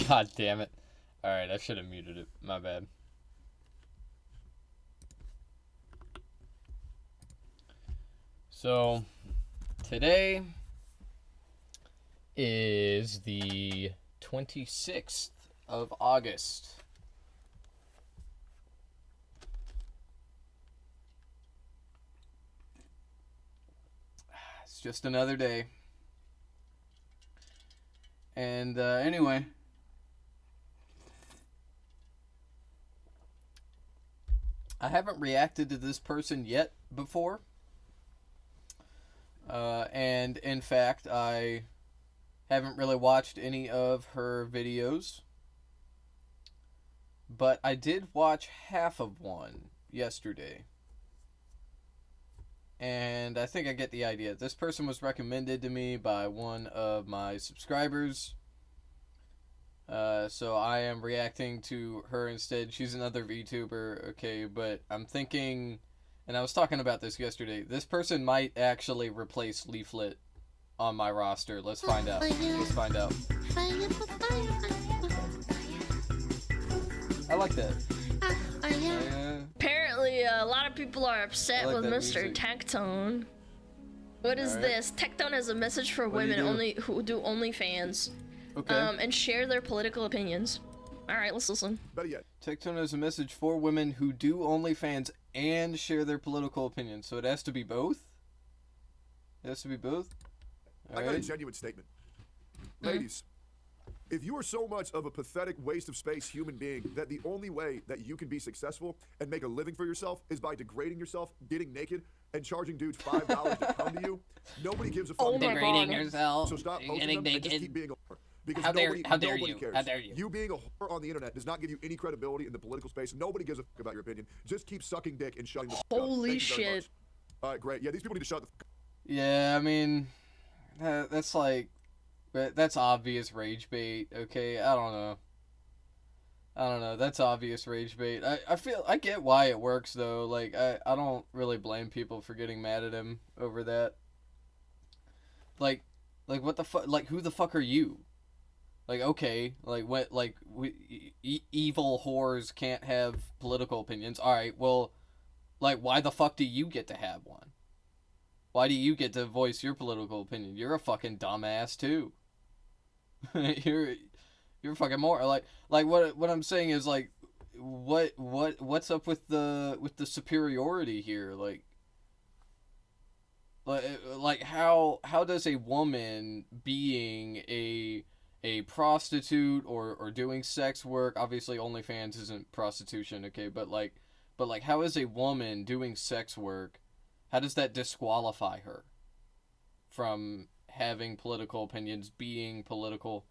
God damn it. Alright, I should have muted it. My bad. So, today is the 26th of August. It's just another day. And anyway, I haven't reacted to this person yet before. And in fact, I haven't really watched any of her videos. But I did watch half of one yesterday. And I think I get the idea. This person was recommended to me by one of my subscribers. So I am reacting to her instead. She's another VTuber, okay, but I'm thinking, and I was talking about this yesterday, this person might actually replace Leaflet on my roster. Let's find out. Let's find out. I like that. Apparently, a lot of people are upset like with that Mr. music. Tectone. What is this? Tectone has a message for What do you women do? who do OnlyFans. Okay. And share their political opinions. Alright, let's listen. Better yet, Tectone has a message for women who do OnlyFans and share their political opinions. So it has to be both? It has to be both? I got a Alright. genuine statement. Ladies, if you are so much of a pathetic waste of space human being that the only way that you can be successful and make a living for yourself is by degrading yourself, getting naked, and charging dudes $5 to come to you, nobody gives a fuck Oh about my you. Degrading God. yourself. So stop posting getting them and just naked. keep being a whore. Because How dare nobody you? cares. How dare you? You being a whore on the internet does not give you any credibility in the political space. Nobody gives a fuck about your opinion. Just keep sucking dick and shutting the fuck up. Holy Thank you very shit. much. All right, great. Yeah, these people need to shut the fuck up. Yeah, I mean, that's like, that's obvious rage bait, okay? I don't know. That's obvious rage bait. I get why it works, though. Like, I don't really blame people for getting mad at him over that. Like what the fuck? Like, who the fuck are you? Like, okay, like, what, like, evil whores can't have political opinions. Alright, well, like, why the fuck do you get to have one? Why do you get to voice your political opinion? You're a fucking dumbass, too. you're fucking more like what I'm saying is, like, what's up with the superiority here? Like how does a woman being a prostitute or doing sex work, obviously OnlyFans isn't prostitution, okay, but how is a woman doing sex work, how does that disqualify her from having political opinions, being political?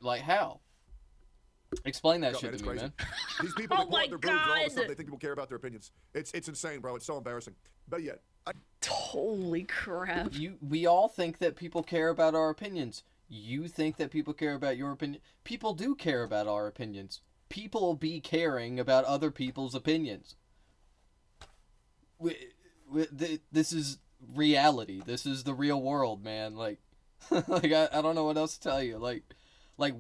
Like, how? Explain that Yo, shit man, it's to me, crazy. man. These people Oh they pull my out their boobs and all of a God. sudden they think people care about their opinions. It's insane, bro. It's so embarrassing. Better yet, Holy crap. We all think that people care about our opinions. You think that people care about your opinion? People do care about our opinions. People be caring about other people's opinions. This is reality. This is the real world, man. Like, like I don't know what else to tell you. Like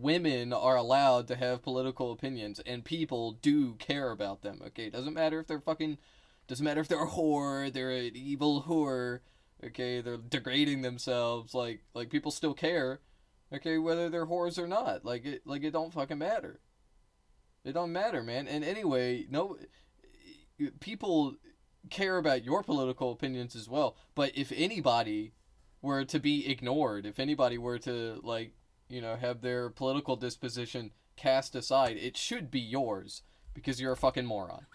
women are allowed to have political opinions, and people do care about them. Okay, doesn't matter if they're a whore, they're an evil whore. Okay, they're degrading themselves. Like people still care. Okay, whether they're whores or not. Like it don't fucking matter. It don't matter, man. And anyway, no, people care about your political opinions as well. But if anybody were to be ignored, if anybody were to, like, you know, have their political disposition cast aside, it should be yours, because you're a fucking moron.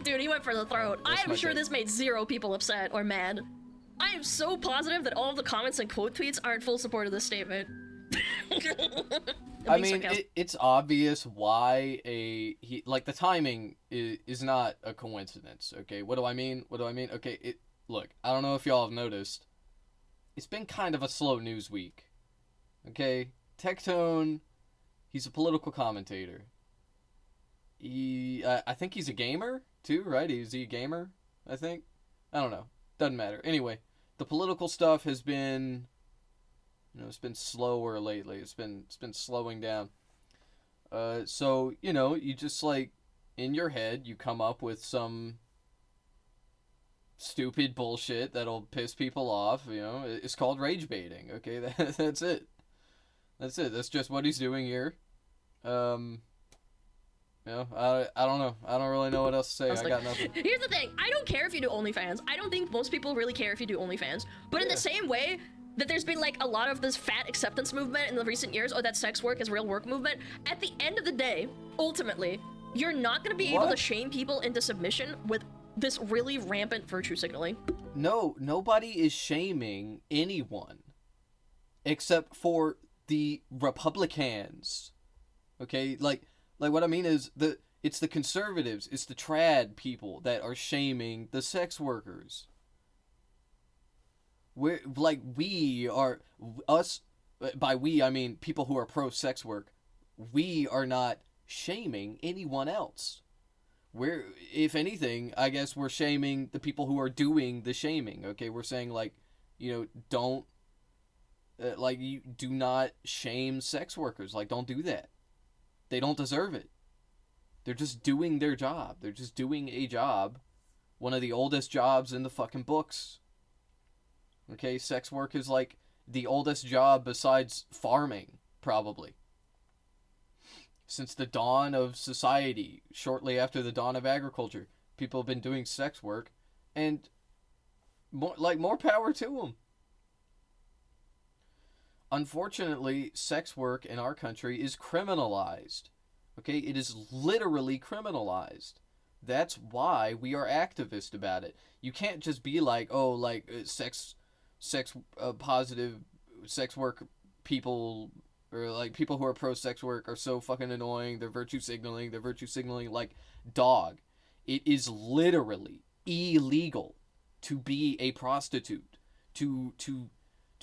Dude, he went for the throat. I That's am my sure take. this made 0 people upset or mad. I am so positive that all of the comments and quote tweets are in full support of this statement. I mean, it's obvious why like, the timing is not a coincidence, okay? What do I mean? Okay, look, I don't know if y'all have noticed, it's been kind of a slow news week, okay? Tectone, he's a political commentator. I think he's a gamer, too, right? Is he a gamer, I think? I don't know. Doesn't matter. Anyway, the political stuff has been It's been slower lately. It's been slowing down. So you just like in your head you come up with some stupid bullshit that'll piss people off. It's called rage baiting. Okay, that's it. That's it. That's just what he's doing here. I don't know. I don't really know what else to say. I got nothing. Here's the thing. I don't care if you do OnlyFans. I don't think most people really care if you do OnlyFans. But in the same way that there's been like a lot of this fat acceptance movement in the recent years, or that sex work is real work movement, at the end of the day, ultimately, you're not going to be able to shame people into submission with this really rampant virtue signaling. No, nobody is shaming anyone except for the Republicans. Okay, like what I mean is it's the conservatives, it's the trad people that are shaming the sex workers. By we I mean people who are pro sex work. We are not shaming anyone else. If anything, I guess we're shaming the people who are doing the shaming. Okay, we're saying don't you do not shame sex workers. Like, don't do that. They don't deserve it. They're just doing their job. They're just doing a job. One of the oldest jobs in the fucking books. Okay, sex work is like the oldest job besides farming, probably. Since the dawn of society, shortly after the dawn of agriculture, people have been doing sex work, and more power to them. Unfortunately, sex work in our country is criminalized. Okay, it is literally criminalized. That's why we are activist about it. You can't just be like, sex positive sex work people, or like people who are pro sex work are so fucking annoying. They're virtue signaling like dog. It is literally illegal to be a prostitute, to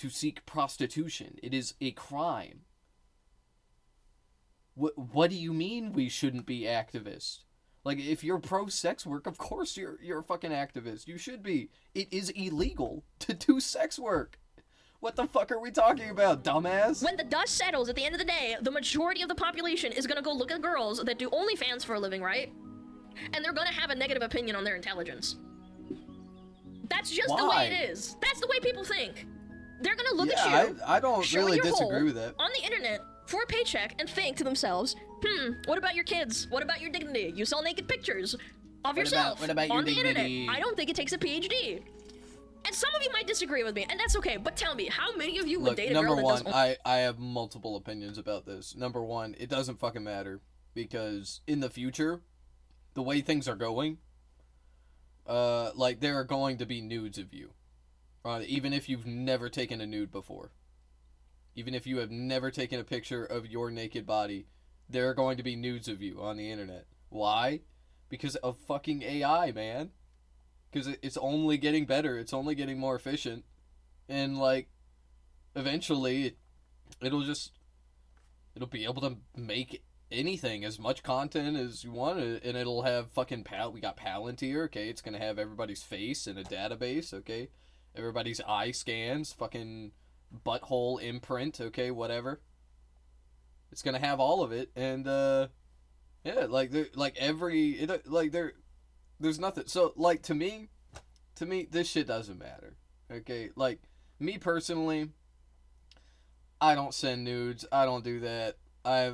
seek prostitution. It is a crime. What do you mean we shouldn't be activists? Like, if you're pro sex work, of course you're a fucking activist. You should be. It is illegal to do sex work. What the fuck are we talking about, dumbass? When the dust settles, at the end of the day, the majority of the population is gonna go look at girls that do OnlyFans for a living, right? And they're gonna have a negative opinion on their intelligence. That's just the way it is. That's the way people think. They're gonna look at you. I don't really disagree with that. On the internet for a paycheck and think to themselves, what about your kids? What about your dignity? You sell naked pictures of yourself what about on your the dignity? internet. I don't think it takes a PhD. And some of you might disagree with me, and that's okay, but tell me, how many of you would date a girl that does... Number one, I have multiple opinions about this. Number one, it doesn't fucking matter, because in the future, the way things are going, there are going to be nudes of you. Even if you've never taken a nude before. Even if you have never taken a picture of your naked body, there are going to be nudes of you on the internet. Why? Because of fucking AI, man. Because it's only getting better. It's only getting more efficient. And, eventually, it'll be able to make anything, as much content as you want, and it'll have fucking we got Palantir, okay? It's gonna have everybody's face in a database, okay? Everybody's eye scans, fucking butthole imprint, okay, whatever. It's gonna have all of it, and there's nothing. So to me, this shit doesn't matter, okay? Me personally, I don't send nudes. I don't do that. I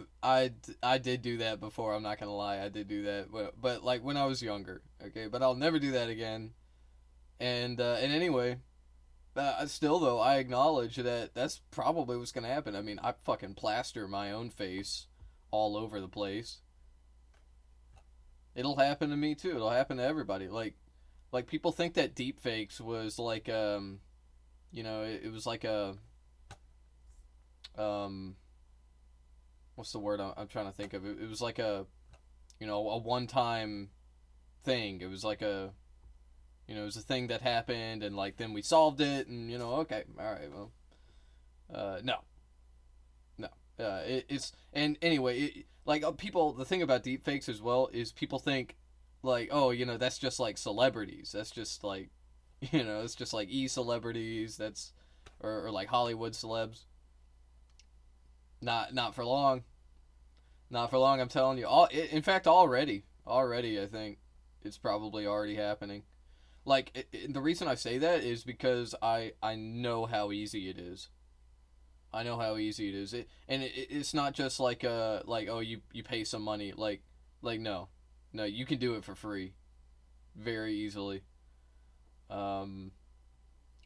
did do that before. I'm not gonna lie, I did do that, but when I was younger, okay. But I'll never do that again. And anyway. Still, though, I acknowledge that that's probably what's going to happen. I mean, I fucking plaster my own face all over the place. It'll happen to me, too. It'll happen to everybody. Like people think that deepfakes was it was like a, what's the word I'm trying to think of? It was like a one-time thing. It was like a... it was a thing that happened, and then we solved it, and okay, all right, well, no. And anyway, people. The thing about deepfakes as well is people think, that's just celebrities. That's just it's just e-celebrities. That's or Hollywood celebs. Not for long. Not for long. I'm telling you. In fact, already, I think it's probably already happening. Like the reason I say that is because I know how easy it is. I know how easy it is. It's not just like oh you pay some money like no you can do it for free very easily. Um,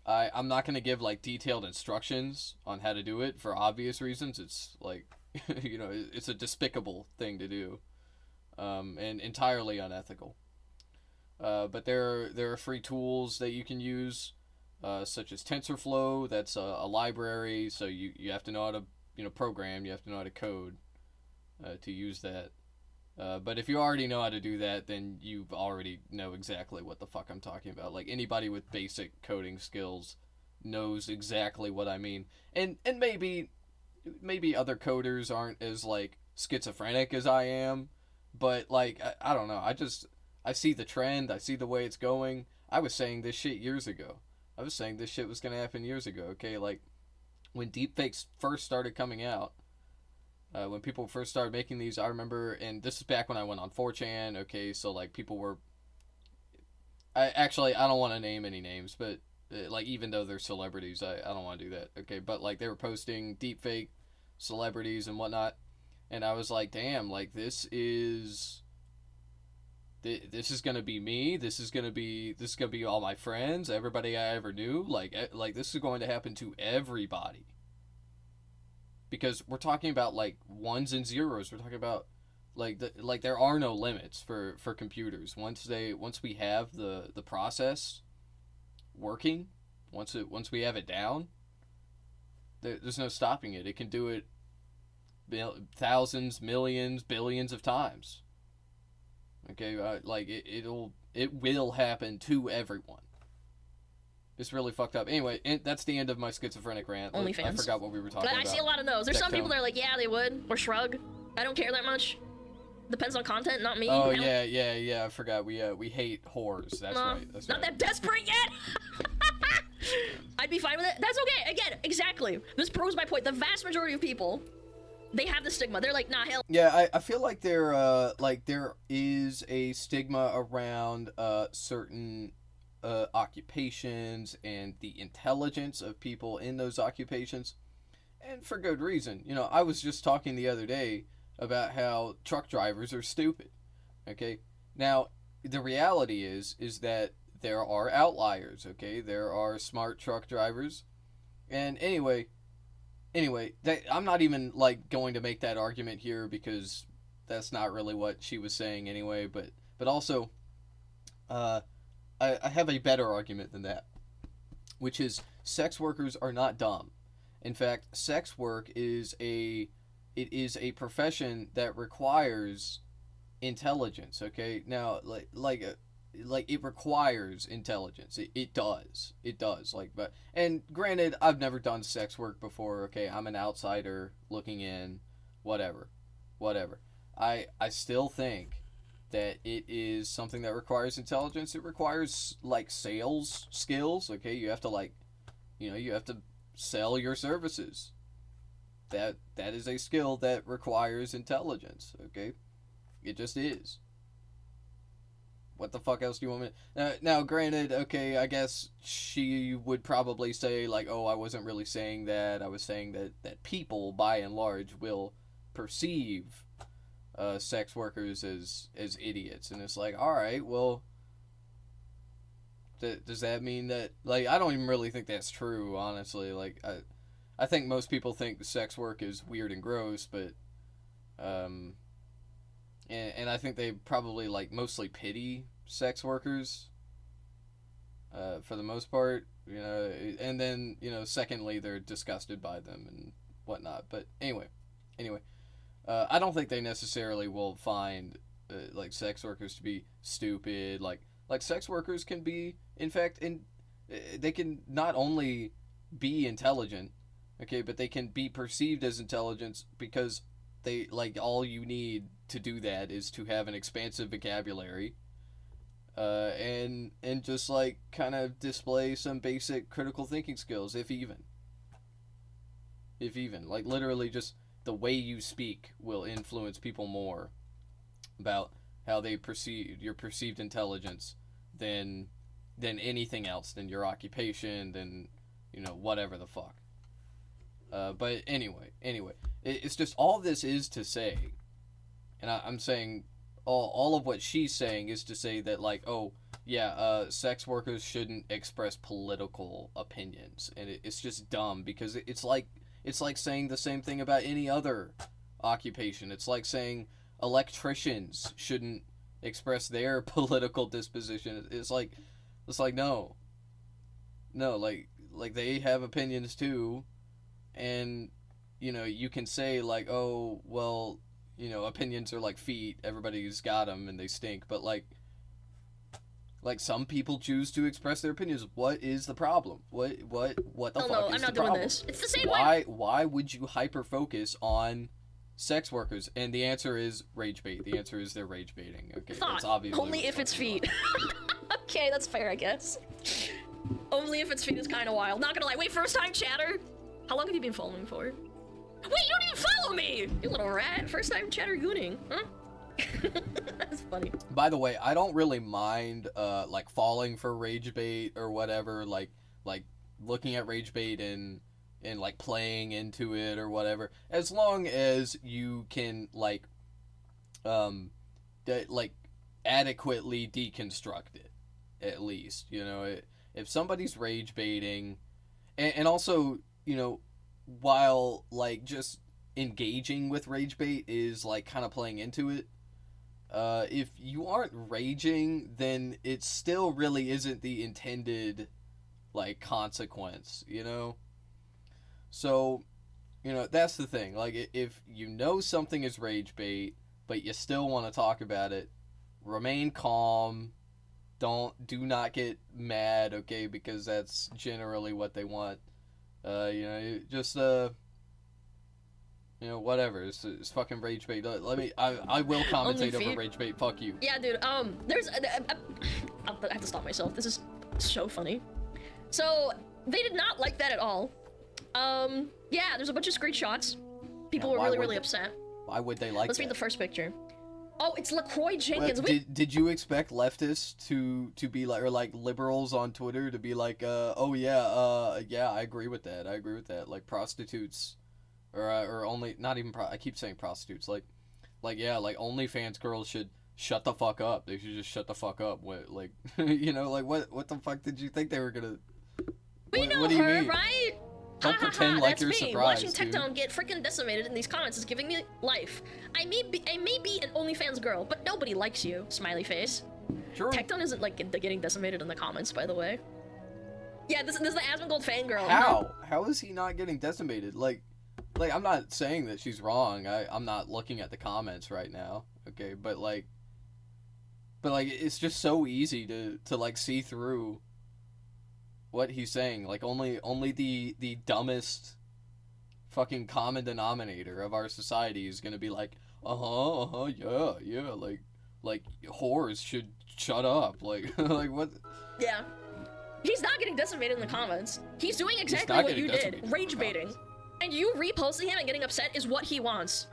I'm not gonna give like detailed instructions on how to do it for obvious reasons. It's like it's a despicable thing to do, and entirely unethical. But there are free tools that you can use, such as TensorFlow. That's a library, so you have to know how to program. You have to know how to code to use that. But if you already know how to do that, then you already know exactly what the fuck I'm talking about. Like anybody with basic coding skills knows exactly what I mean. And maybe other coders aren't as like schizophrenic as I am, but like I don't know. I see the trend. I see the way it's going. I was saying this shit years ago. I was saying this shit was gonna happen years ago. Okay, like when deepfakes first started coming out, when people first started making these, I remember, and this is back when I went on 4chan. Okay, so like people were. I don't want to name any names, but like even though they're celebrities, I don't want to do that. Okay, but like they were posting deepfake celebrities and whatnot, and I was like, damn, like this is gonna be me. This is gonna be all my friends, everybody I ever knew. Like this is going to happen to everybody. Because we're talking about like ones and zeros. We're talking about like there are no limits for computers. Once we have the process working, once we have it down, there's no stopping it. It can do it thousands, millions, billions of times. Okay, like it will happen to everyone. It's really fucked up. Anyway, that's the end of my schizophrenic rant. OnlyFans. I forgot what we were talking about. I see a lot of those. There's some Tectone. people that are like, yeah, they would, or shrug. I don't care that much. Depends on content, not me. Oh yeah. I forgot. We hate whores. That's right. That's not right. that desperate yet. I'd be fine with it. That's okay. Again, exactly. This proves my point. The vast majority of people, they have the stigma. They're like, nah, hell. Yeah, I feel like there is a stigma around certain occupations and the intelligence of people in those occupations, and for good reason. I was just talking the other day about how truck drivers are stupid. Okay, now the reality is that there are outliers. Okay, there are smart truck drivers, and anyway, I'm not even like going to make that argument here because that's not really what she was saying anyway. But also, I have a better argument than that, which is sex workers are not dumb. In fact, sex work is a profession that requires intelligence. Okay, now like it requires intelligence. It does. And granted, I've never done sex work before. Okay, I'm an outsider looking in. Whatever. I still think that it is something that requires intelligence. It requires like sales skills. Okay, you have to you have to sell your services. That is a skill that requires intelligence. Okay, it just is. What the fuck else do you want me to... Now, granted, okay, I guess she would probably say, like, oh, I wasn't really saying that. I was saying that people, by and large, will perceive sex workers as idiots. And it's like, all right, well, does that mean that... Like, I don't even really think that's true, honestly. Like, I think most people think sex work is weird and gross, but... And I think they probably like mostly pity sex workers for the most part, and then secondly they're disgusted by them and whatnot. But anyway, I don't think they necessarily will find like sex workers to be stupid. Like sex workers can be, in fact, they can not only be intelligent, okay, but they can be perceived as intelligence because they like all you need to do that is to have an expansive vocabulary, and just like kind of display some basic critical thinking skills, if even like literally just the way you speak will influence people more about how they perceive your perceived intelligence than anything else, than your occupation, than whatever the fuck. But anyway, it's just all this is to say, and I'm saying all of what she's saying is to say that, like, oh yeah, sex workers shouldn't express political opinions, and it's just dumb because it's like saying the same thing about any other occupation. It's like saying electricians shouldn't express their political disposition. It's like no, like they have opinions too, and you can say like, oh well, opinions are like feet, everybody's got them and they stink, but like some people choose to express their opinions. What is the problem? What the fuck is the problem? I'm not doing this. It's the same way. Why would you hyper focus on sex workers? And the answer is rage bait. The answer is they're rage baiting. Okay, that's obviously only if it's feet. Okay, that's fair, I guess. Only if it's feet is kind of wild. Not gonna lie. Wait, first time chatter? How long have you been following for? Wait, you don't even follow me! You little rat. First time chatter gooning, huh? That's funny. By the way, I don't really mind like falling for rage bait or whatever, like looking at rage bait and like playing into it or whatever, as long as you can like adequately deconstruct it, at least. If somebody's rage baiting, and also while like just engaging with rage bait is like kind of playing into it, if you aren't raging, then it still really isn't the intended like consequence, so that's the thing. Like, if something is rage bait but you still want to talk about it, remain calm. Do not get mad, okay, because that's generally what they want. Just whatever. It's fucking rage bait. I will commentate over rage bait. Fuck you. Yeah, dude. There's I have to stop myself. This is so funny. So they did not like that at all. Yeah, there's a bunch of screenshots. People were really upset. Why would they like that? Let's read the first picture. Oh, it's LaCroix Jenkins. Did you expect leftists to be like, or like liberals on Twitter to be like, oh yeah, I agree with that. Like prostitutes, or only, not even I keep saying prostitutes. Like yeah, like OnlyFans girls should shut the fuck up. They should just shut the fuck up. What like what the fuck did you think they were gonna? We know what do you her, mean? Right? Don't pretend like you're surprised. Watching Tectone get freaking decimated in these comments is giving me life. I may be an OnlyFans girl, but nobody likes you. Smiley face. Sure. Tectone isn't like getting decimated in the comments, by the way. Yeah, this is the Asmongold fangirl. How is he not getting decimated? Like I'm not saying that she's wrong. I'm not looking at the comments right now. Okay, but it's just so easy to like see through what he's saying. Like only the dumbest fucking common denominator of our society is gonna be like, yeah, like whores should shut up, like like what? Yeah, he's not getting decimated in the comments. He's doing exactly what you did, rage baiting, and you reposting him and getting upset is what he wants.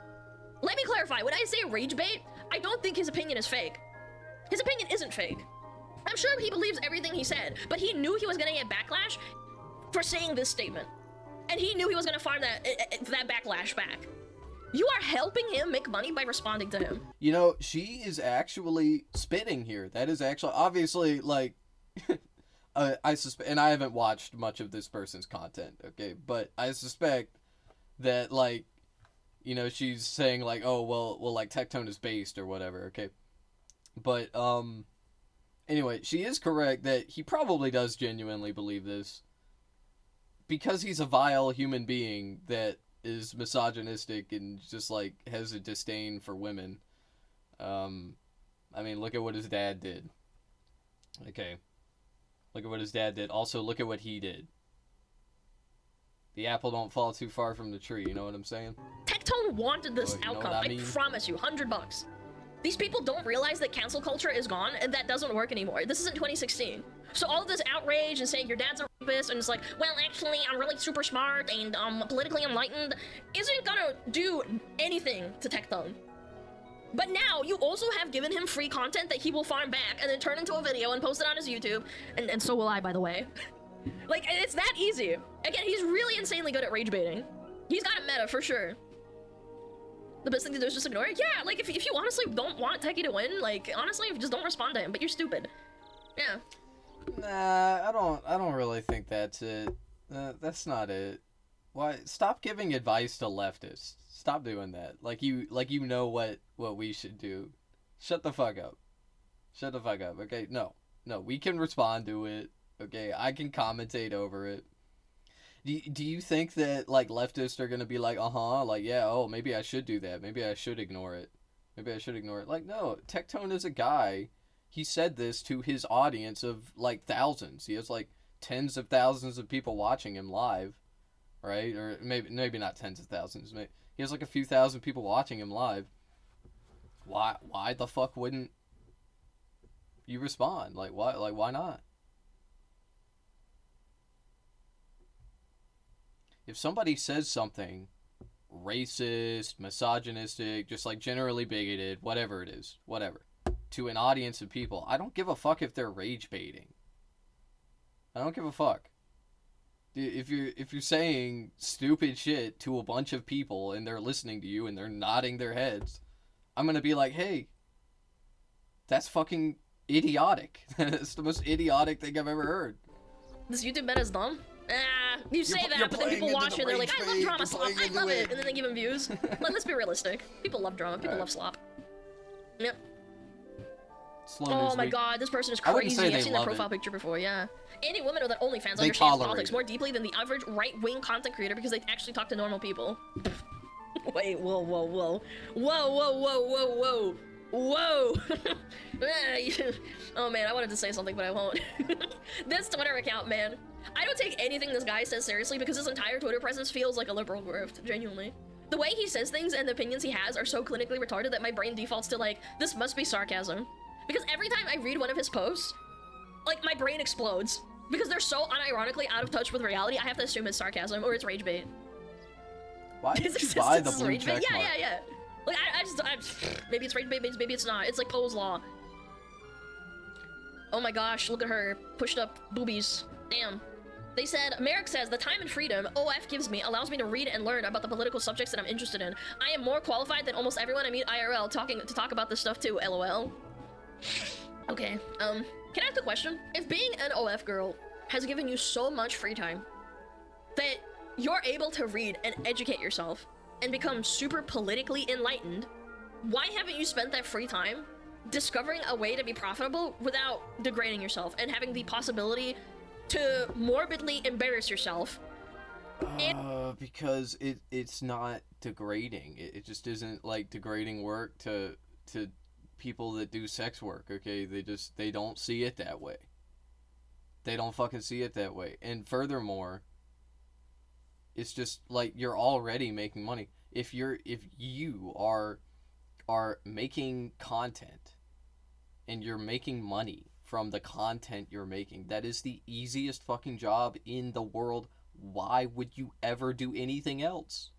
Let me clarify. When I say rage bait, I don't think his opinion is fake. His opinion isn't fake. I'm sure he believes everything he said, but he knew he was gonna get backlash for saying this statement. And he knew he was gonna find that backlash back. You are helping him make money by responding to him. She is actually spitting here. That is actually, obviously, like, I suspect, and I haven't watched much of this person's content, okay, but I suspect that, like, she's saying, like, oh, well, like, Tectone is based or whatever, okay? But, anyway, she is correct that he probably does genuinely believe this, because he's a vile human being that is misogynistic and just like has a disdain for women. I mean, look at what his dad did. Okay, look at what his dad did. Also, look at what he did. The apple don't fall too far from the tree. You know what I'm saying? Tectone wanted this outcome. I mean? promise you, $100. These people don't realize that cancel culture is gone and that doesn't work anymore. This isn't 2016. So all this outrage and saying your dad's a rapist and it's like, well, actually, I'm really super smart and politically enlightened isn't gonna do anything to Tectone. But now you also have given him free content that he will farm back and then turn into a video and post it on his YouTube. And so will I, by the way. Like, it's that easy. Again, he's really insanely good at rage baiting. He's got it meta for sure. The best thing to do is just ignore it. Yeah, like if you honestly don't want Techie to win, like honestly, just don't respond to him. But you're stupid. Yeah. Nah, I don't really think that's it. That's not it. Why? Stop giving advice to leftists. Stop doing that. Like you know what we should do. Shut the fuck up. Shut the fuck up. Okay? No, we can respond to it. Okay? I can commentate over it. Do you think that like leftists are gonna be like, like yeah, oh maybe I should do that. Maybe I should ignore it. Like no, Tectone is a guy. He said this to his audience of like thousands. He has like tens of thousands of people watching him live, right? Or maybe not tens of thousands. He has like a few thousand people watching him live. Why the fuck wouldn't you respond? Like why not? If somebody says something racist, misogynistic, just like generally bigoted, whatever it is, to an audience of people, I don't give a fuck if they're rage baiting. I don't give a fuck. If you're saying stupid shit to a bunch of people and they're listening to you and they're nodding their heads, I'm gonna be like, hey, that's fucking idiotic. That's the most idiotic thing I've ever heard. This YouTube meta is dumb. You say that, but then people watch it and they're like, I love drama slop, I love it, and then they give him views. Let's be realistic. People love drama, people love slop. Yep. Oh my god, this person is crazy. I've seen their profile picture before, yeah. Any woman with an OnlyFans understands politics more deeply than the average right-wing content creator because they actually talk to normal people. Wait, whoa. Whoa! Oh man, I wanted to say something, but I won't. This Twitter account, man. I don't take anything this guy says seriously because his entire Twitter presence feels like a liberal grift, genuinely. The way he says things and the opinions he has are so clinically retarded that my brain defaults to like, this must be sarcasm. Because every time I read one of his posts, like my brain explodes. Because they're so unironically out of touch with reality, I have to assume it's sarcasm or it's rage bait. Why did you buy the blue check mark? Yeah. Like, I just, maybe it's rage bait, maybe it's not. It's like Poe's Law. Oh my gosh, look at her. Pushed up boobies. Damn. They said, Merrick says, the time and freedom OF gives me allows me to read and learn about the political subjects that I'm interested in. I am more qualified than almost everyone I meet IRL to talk about this stuff too, LOL. Okay, can I ask a question? If being an OF girl has given you so much free time that you're able to read and educate yourself and become super politically enlightened, why haven't you spent that free time discovering a way to be profitable without degrading yourself and having the possibility to morbidly embarrass yourself? Because it's not degrading. It just isn't like degrading work to people that do sex work, okay? They don't see it that way. They don't fucking see it that way. And furthermore, it's just like you're already making money. If you are making content and you're making money from the content you're making, that is the easiest fucking job in the world. Why would you ever do anything else?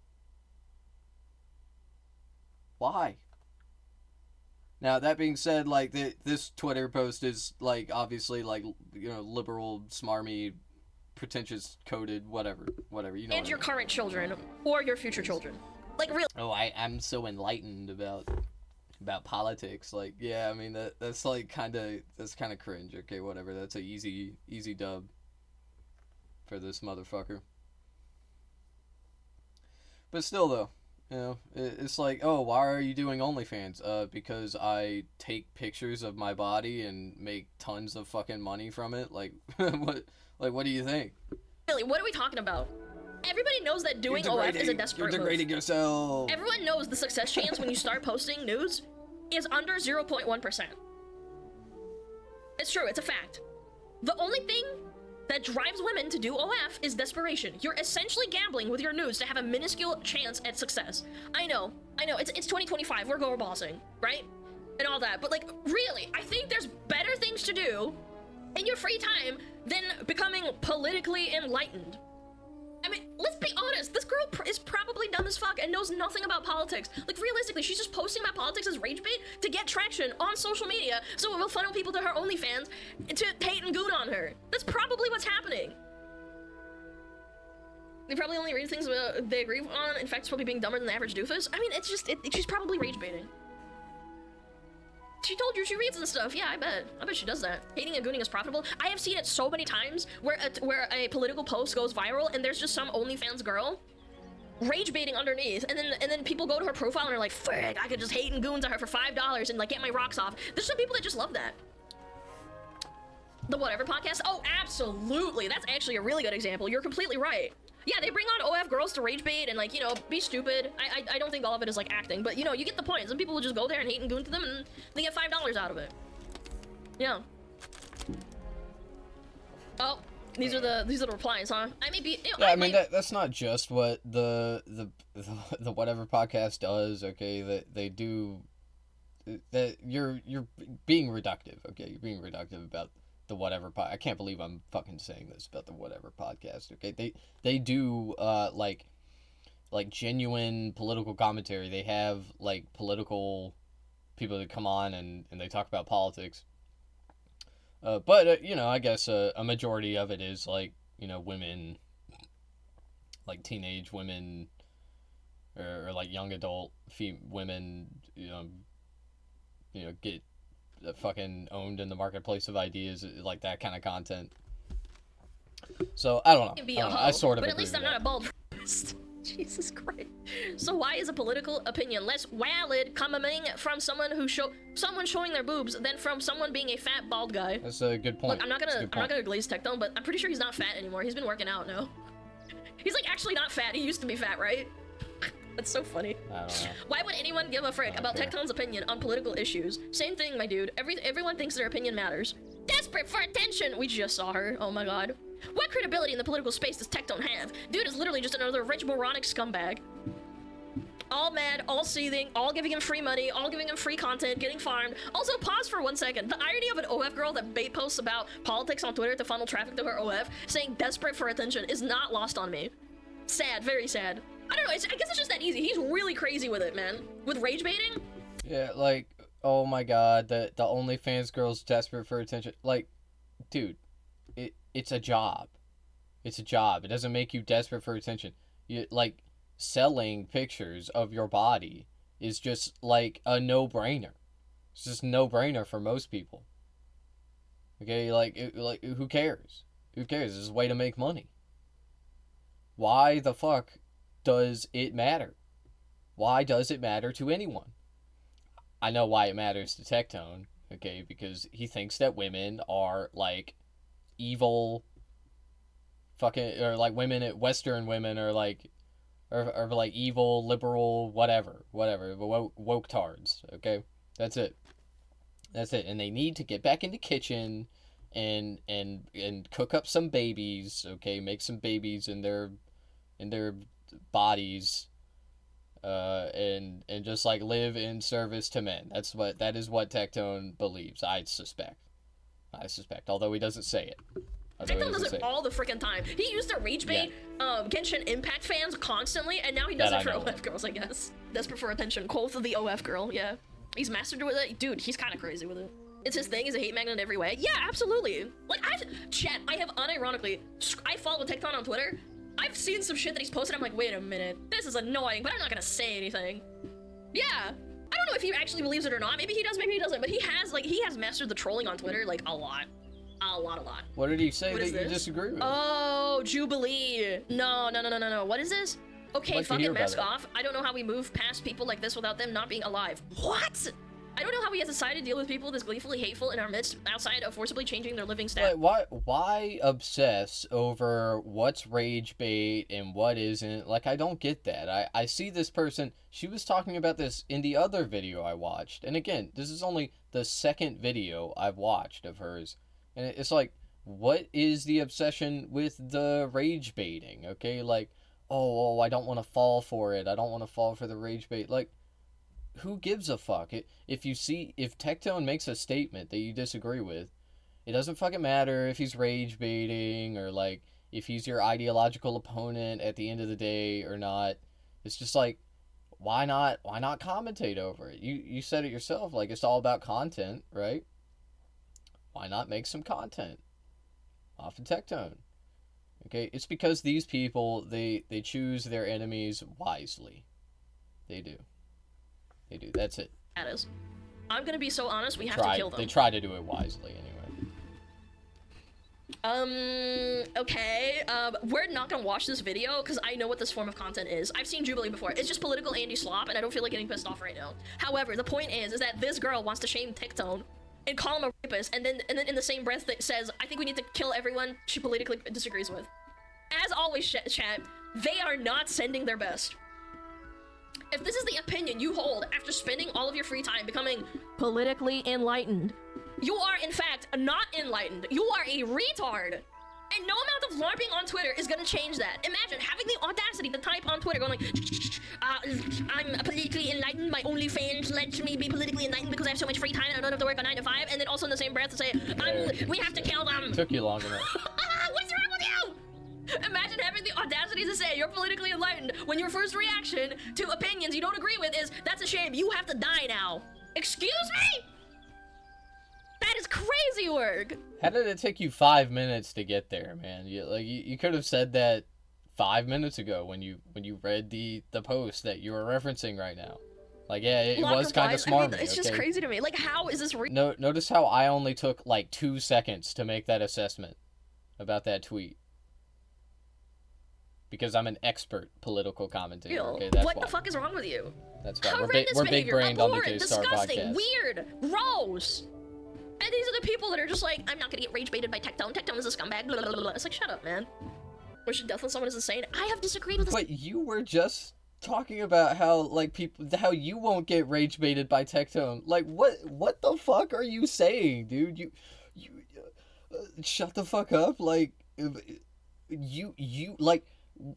Why? Now, that being said, like, this Twitter post is, like, obviously, like, you know, liberal, smarmy, pretentious, coded, whatever, you know. And your current children, or your future children. Like, really. Oh, I'm so enlightened about politics. Like, yeah, I mean, that's kind of cringe, okay, whatever. That's a easy dub for this motherfucker. But still, though. You know, it's like, oh, why are you doing OnlyFans? Because I take pictures of my body and make tons of fucking money from it. Like, what do you think? Really, what are we talking about? Everybody knows that doing OF is a desperate move. You're degrading yourself. Everyone knows the success chance when you start posting nudes is under 0.1%. It's true, it's a fact. The only thing that drives women to do OF is desperation. You're essentially gambling with your nudes to have a minuscule chance at success. I know, it's 2025, we're girl bossing, right? and all that. But like, really, I think there's better things to do in your free time than becoming politically enlightened. I mean, let's be honest, this girl is probably dumb as fuck and knows nothing about politics. Like, realistically, she's just posting about politics as rage bait to get traction on social media so it will funnel people to her OnlyFans to hate and goon on her. That's probably what's happening. They probably only read things they agree on. In fact, it's probably being dumber than the average doofus. I mean, it's just, she's probably rage baiting. She told you she reads and stuff. Yeah, I bet she does that. Hating and gooning is profitable. I have seen it so many times where a political post goes viral and there's just some OnlyFans girl rage baiting underneath, and then people go to her profile and are like, frick, I could just hate and goon to her for $5 and like get my rocks off. There's some people that just love that. The Whatever podcast? Oh, absolutely. That's actually a really good example. You're completely right. Yeah, they bring on OF girls to rage bait and, like, you know, be stupid. I don't think all of it is, like, acting, but, you know, you get the point. Some people will just go there and hate and goon to them, and they get $5 out of it. Yeah. Oh, these are the replies, huh? I may be... You know, yeah, I mean, that's not just what the Whatever podcast does, okay? That they do... That you're being reductive, okay? You're being reductive about the Whatever I can't believe I'm fucking saying this about the Whatever podcast, okay? They do like genuine political commentary. They have like political people that come on and they talk about politics. But you know, I guess a majority of it is like, you know, women, like teenage women or like young adult women, you know, get fucking owned in the marketplace of ideas, like that kind of content. So I don't know. I sort of. But at least I'm not a bald. Jesus Christ. So why is a political opinion less valid coming from someone showing their boobs than from someone being a fat bald guy? That's a good point. Look, I'm not gonna glaze Tectone, but I'm pretty sure he's not fat anymore. He's been working out now. He's like actually not fat. He used to be fat, right? That's so funny. I don't know. Why would anyone give a frick about Tectone's opinion on political issues? Same thing, my dude. Everyone thinks their opinion matters. Desperate for attention! We just saw her. Oh my god. What credibility in the political space does Tectone have? Dude is literally just another rich moronic scumbag. All mad, all seething, all giving him free money, all giving him free content, getting farmed. Also, pause for 1 second. The irony of an OF girl that bait posts about politics on Twitter to funnel traffic to her OF, saying desperate for attention, is not lost on me. Sad, very sad. I don't know, I guess it's just that easy. He's really crazy with it, man. With rage baiting? Yeah, like, oh my god, the OnlyFans girl's desperate for attention. Like, dude, it's a job. It's a job. It doesn't make you desperate for attention. Like, selling pictures of your body is just, like, a no-brainer. It's just no-brainer for most people. Okay, like, who cares? Who cares? It's a way to make money. Why the fuck does it matter? Why does it matter to anyone? I know why it matters to Tectone, okay, because he thinks that women are, like, evil fucking, or like Western women are like, or like evil, liberal, whatever, woke tards, okay? That's it. And they need to get back in the kitchen and cook up some babies, okay? Make some babies in their bodies, and just like live in service to men. That is what Tectone believes, I suspect, although he doesn't say it. Tectone does it all the freaking time. He used to rage bait Genshin Impact fans constantly, and now he does it for OF girls, I guess. Desperate for attention. Quoth of the OF girl, yeah. He's mastered with it. Dude, he's kind of crazy with it. It's his thing. He's a hate magnet in every way. Yeah, absolutely. Like, I have unironically, I follow Tectone on Twitter. I've seen some shit that he's posted. I'm like, wait a minute. This is annoying, but I'm not gonna say anything. Yeah. I don't know if he actually believes it or not. Maybe he does, maybe he doesn't. But he has mastered the trolling on Twitter, like, a lot. A lot. What did he say that you disagree with? Oh, Jubilee. No. What is this? Okay, fucking mask off. I don't know how we move past people like this without them not being alive. What? I don't know how we as a society deal with people this gleefully hateful in our midst outside of forcibly changing their living stat. Why obsess over what's rage bait and what isn't? Like, I don't get that. I see this person, she was talking about this in the other video I watched. And again, this is only the second video I've watched of hers. And it's like, what is the obsession with the rage baiting? Okay, like, oh, I don't want to fall for it. I don't want to fall for the rage bait. Like, who gives a fuck? If Tectone makes a statement that you disagree with, it doesn't fucking matter if he's rage baiting or like if he's your ideological opponent at the end of the day or not. It's just like, why not commentate over it? You said it yourself, like it's all about content, right? Why not make some content off of Tectone? Okay, it's because these people, they choose their enemies wisely. They do. That's it. That is. I'm gonna be so honest, we have to kill them. They try to do it wisely anyway. Okay, we're not gonna watch this video because I know what this form of content is. I've seen Jubilee before. It's just political Andy slop, and I don't feel like getting pissed off right now. However, the point is that this girl wants to shame Tectone and call him a rapist, and then in the same breath that says, I think we need to kill everyone she politically disagrees with. As always, chat, they are not sending their best. If this is the opinion you hold after spending all of your free time becoming politically enlightened, you are, in fact, not enlightened. You are a retard. And no amount of LARPing on Twitter is gonna change that. Imagine having the audacity to type on Twitter going like, I'm politically enlightened, my OnlyFans lets me be politically enlightened because I have so much free time and I don't have to work a 9 to 5, and then also in the same breath to say, we have to kill them. Took you long enough. What's wrong with you? Imagine having the audacity to say you're politically enlightened when your first reaction to opinions you don't agree with is, that's a shame, you have to die now. Excuse me? That is crazy work. How did it take you 5 minutes to get there, man? You could have said that 5 minutes ago when you read the post that you were referencing right now. Like, yeah, it was kind of smart. It's just crazy to me. Like, how is this real? Notice how I only took like 2 seconds to make that assessment about that tweet. Because I'm an expert political commentator. Okay, that's what the fuck is wrong with you? That's why we're big brained on the J-Star disgusting, podcast. Weird, gross. And these are the people that are just like, I'm not gonna get rage baited by Tectone. Tectone is a scumbag. Blah, blah, blah, blah. It's like, shut up, man. Or should death when someone is insane. I have disagreed with this. But you were just talking about how how you won't get rage baited by Tectone. Like, what the fuck are you saying, dude? You shut the fuck up. Like, like,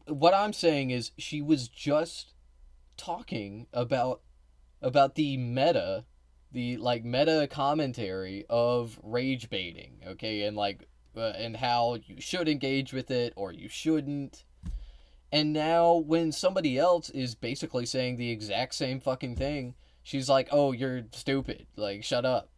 what I'm saying is she was just talking about the meta. The meta commentary of rage baiting, okay, and and how you should engage with it or you shouldn't. And now when somebody else is basically saying the exact same fucking thing, she's like, "Oh, you're stupid. Like, shut up."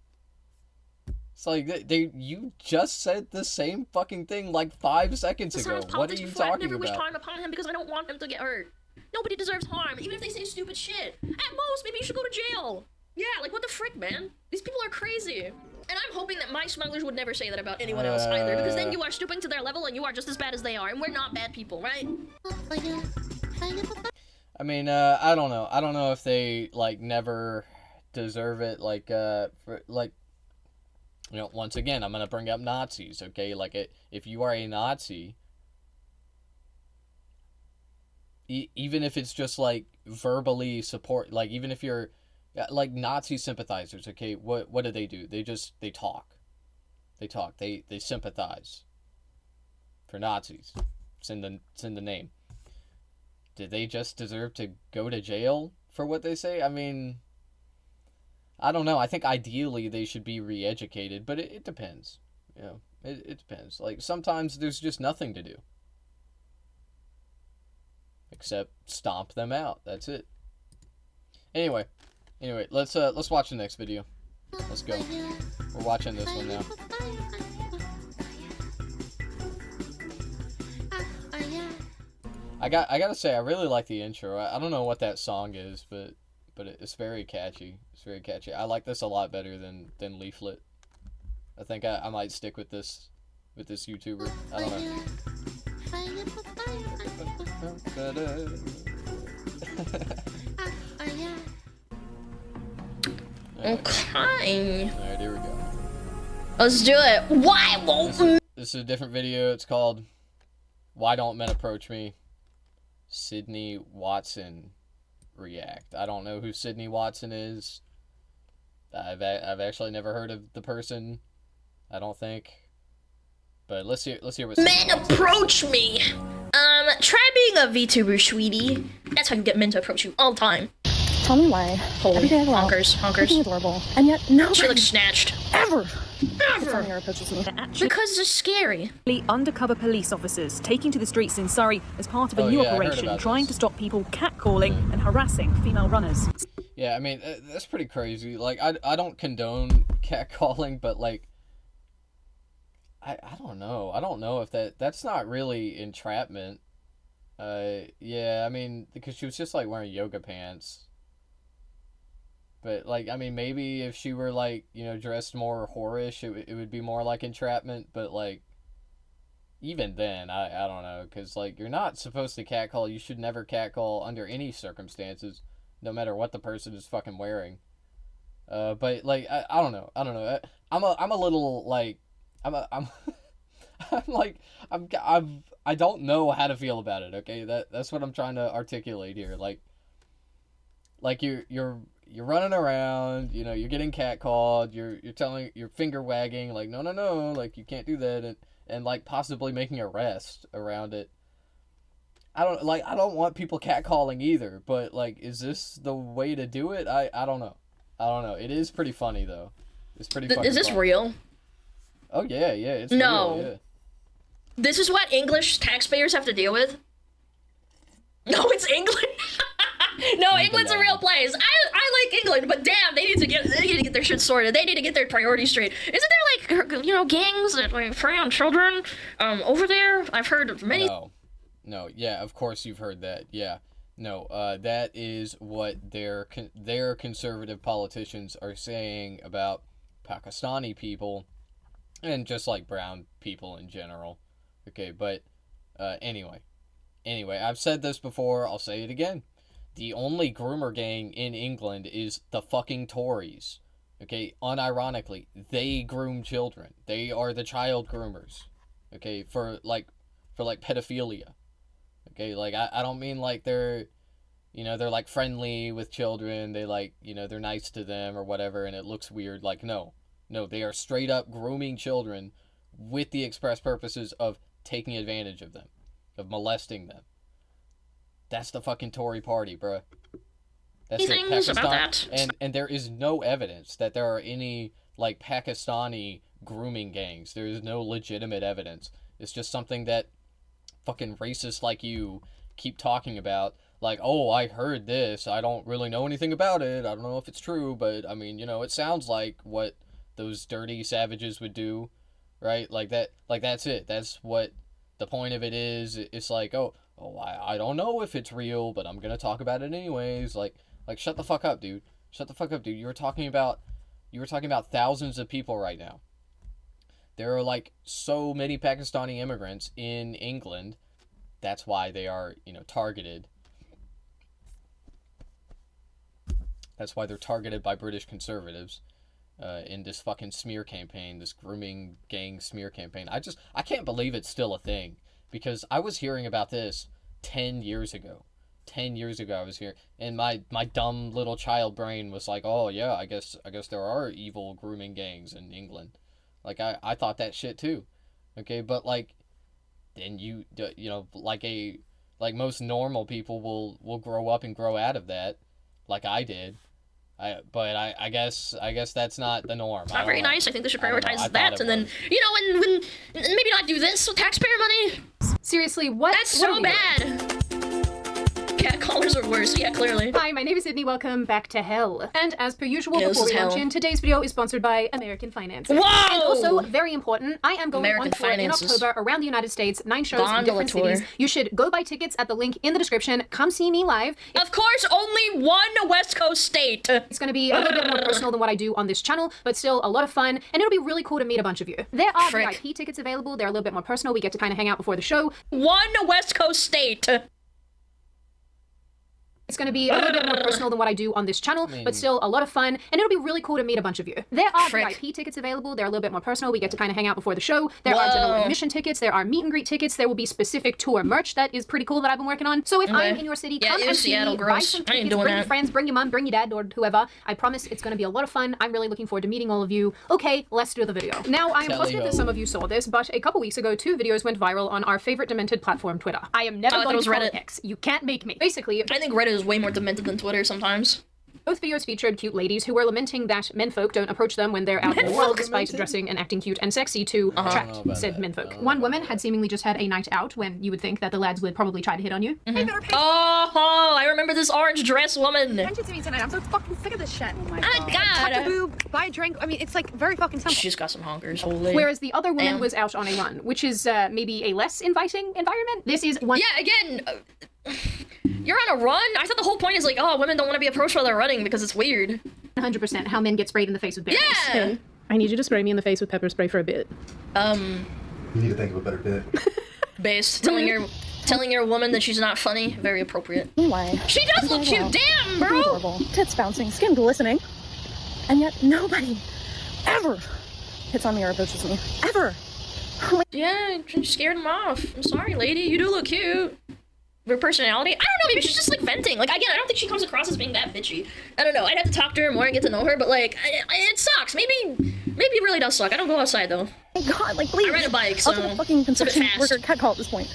It's like you just said the same fucking thing like 5 seconds ago. What are you talking about? I never wished harm upon him because I don't want him to get hurt. Nobody deserves harm, even if they say stupid shit. At most, maybe you should go to jail. Yeah, like, what the frick, man? These people are crazy. And I'm hoping that my smugglers would never say that about anyone else either, because then you are stooping to their level and you are just as bad as they are, and we're not bad people, right? I mean, I don't know. I don't know if they, never deserve it, once again, I'm gonna bring up Nazis, okay? If you are a Nazi, even if it's just, verbally support, even if you're, Nazi sympathizers, okay, what do? They talk. They sympathize for Nazis. It's in the name. Did they just deserve to go to jail for what they say? I mean, I don't know. I think ideally they should be re-educated, but it depends. You know, it depends. Sometimes there's just nothing to do. Except stomp them out. That's it. Anyway, let's watch the next video. Let's go. We're watching this one now. I gotta say, I really like the intro. I don't know what that song is, but it's very catchy. It's very catchy. I like this a lot better than Leaflet. I think I might stick with this YouTuber. I don't know. Okay. Alright, here we go. Let's do it. Why won't this is a different video. It's called Why Don't Men Approach Me? Sydney Watson react. I don't know who Sydney Watson is. I've actually never heard of the person. I don't think. But let's hear what men approach me. Try being a VTuber, sweetie. That's how you get men to approach you all the time. Tell me why. Every day I go out, Honkers. looking adorable, and yet no She looks snatched. ever approaches me. Because it's scary. Undercover police officers taking to the streets in Surrey as part of a Oh, new yeah, I heard operation about trying this. to stop people catcalling and harassing female runners. Yeah, I mean, that's pretty crazy. Like, I don't condone catcalling, but, like, I don't know. I don't know if that's not really entrapment. Yeah, I mean, because she was just, like, wearing yoga pants. But, like, I mean, maybe if she were, like, you know, dressed more whorish, it would be more like entrapment. But, like, even then, I don't know. Because, like, you're not supposed to catcall. You should never catcall under any circumstances, no matter what the person is fucking wearing. But, like, I don't know. I don't know. I'm a little, like, I'm like, I don't know how to feel about it, okay? That's what I'm trying to articulate here. Like you're running around, you know, you're getting catcalled, you're finger wagging, like, no, like, you can't do that, and like, possibly making an arrest around it. I don't want people catcalling either, but, like, is this the way to do it? I don't know. It is pretty funny, though. It's pretty fucking Is this funny. real? Oh, yeah, it's No. real, yeah. This is what English taxpayers have to deal with? No, it's England. No, England's a real place. I like England, but damn, they need to get their shit sorted. They need to get their priorities straight. Isn't there, like, you know, gangs that, like, prey on children over there? I've heard of many. No, yeah, of course you've heard that. Yeah. No, that is what their conservative politicians are saying about Pakistani people and just, like, brown people in general. Okay, but anyway, I've said this before, I'll say it again. The only groomer gang in England is the fucking Tories. Okay, unironically, they groom children. They are the child groomers. Okay, for pedophilia. Okay, like, I don't mean like they're like friendly with children, they, like, you know, they're nice to them or whatever and it looks weird. Like, no, they are straight up grooming children with the express purposes of taking advantage of them, of molesting them. That's the fucking Tory party, bruh. That's it. Things about that. And there is no evidence that there are any, like, Pakistani grooming gangs. There is no legitimate evidence. It's just something that fucking racists like you keep talking about. Like, oh, I heard this. I don't really know anything about it. I don't know if it's true, but, I mean, you know, it sounds like what those dirty savages would do, right? Like, that's it. That's what the point of it is. It's like, I don't know if it's real, but I'm gonna talk about it anyways. Like, shut the fuck up, dude. Shut the fuck up, dude. You were talking about thousands of people right now. There are, like, so many Pakistani immigrants in England. That's why they are, you know, targeted. That's why they're targeted by British conservatives in this fucking smear campaign, this grooming gang smear campaign. I can't believe it's still a thing, because I was hearing about this 10 years ago. 10 years ago I was here, and my dumb little child brain was like, oh yeah, I guess there are evil grooming gangs in England. Like, I thought that shit too. Okay, but, like, then you know, like most normal people will grow up and grow out of that, like I did. I guess that's not the norm. It's not very nice. I think they should prioritize that, and then, was. you know, and maybe not do this with taxpayer money. Seriously, what? That's what so bad. Catcallers are worse. Yeah, clearly. Hi, my name is Sydney. Welcome back to hell. And as per usual, Yeah, this before is we launch hell. in, today's video is sponsored by American Finance. Whoa! And also, very important, I am going American on tour in Finances. October around the United States, 9 shows in Gondola different tour. cities. You should go buy tickets at the link in the description. Come see me live. Of course, only one West Coast state. It's going to be a little bit more personal than what I do on this channel, but still a lot of fun, and it'll be really cool to meet a bunch of you. There are Frick. VIP tickets available. They're a little bit more personal. We get to kind of hang out before the show. One West Coast state. It's going to be a little bit more personal than what I do on this channel, but still a lot of fun, and it'll be really cool to meet a bunch of you. There are Frick. VIP tickets available. They're a little bit more personal. We get to kind of hang out before the show. There are general admission tickets. There are meet and greet tickets. There will be specific tour merch that is pretty cool that I've been working on. So if I'm in your city, Yeah, come you're and see Seattle, me. Buy gross. some I ain't tickets. doing Bring your that. friends, bring your mom, bring your dad, or whoever. I promise it's going to be a lot of fun. I'm really looking forward to meeting all of you. Okay, let's do the video. Now, I am positive that some of you saw this, but a couple weeks ago, 2 videos went viral on our favorite demented platform, Twitter. I am never Oh, I thought going it was to call Reddit. it X. You can't make me. Basically, I think Reddit is way more demented than Twitter sometimes. Both videos featured cute ladies who were lamenting that menfolk don't approach them when they're out in the world despite dressing and acting cute and sexy to attract said menfolk. One woman had seemingly just had a night out when you would think that the lads would probably try to hit on you. Oh, I remember this orange dress woman. Attention to me tonight. I'm so fucking sick of this shit. Oh my God. Touch a boob, buy a drink. I mean, it's like very fucking simple. She's got some honkers. Holy. Whereas the other woman was out on a run, which is maybe a less inviting environment. This is one. Yeah, again, you're on a run? I thought the whole point is like, oh, women don't want to be approached while they're running because it's weird. 100% how men get sprayed in the face with berries. Yeah! Hey, I need you to spray me in the face with pepper spray for a bit. You need to think of a better bit. Base, telling your woman that she's not funny, very appropriate. Why? She does look cute, damn, bro! Adorable. Tits bouncing, skin glistening. And yet nobody ever hits on me or approaches me. Ever. Yeah, you scared him off. I'm sorry, lady. You do look cute. Her personality? I don't know, maybe she's just like venting. Like, again, I don't think she comes across as being that bitchy. I don't know. I'd have to talk to her more and get to know her, but like, it sucks. Maybe it really does suck. I don't go outside though. Thank God, like, please. I ride a bike, so I'll take a fucking it's a bit construction fast. worker cat call at this point.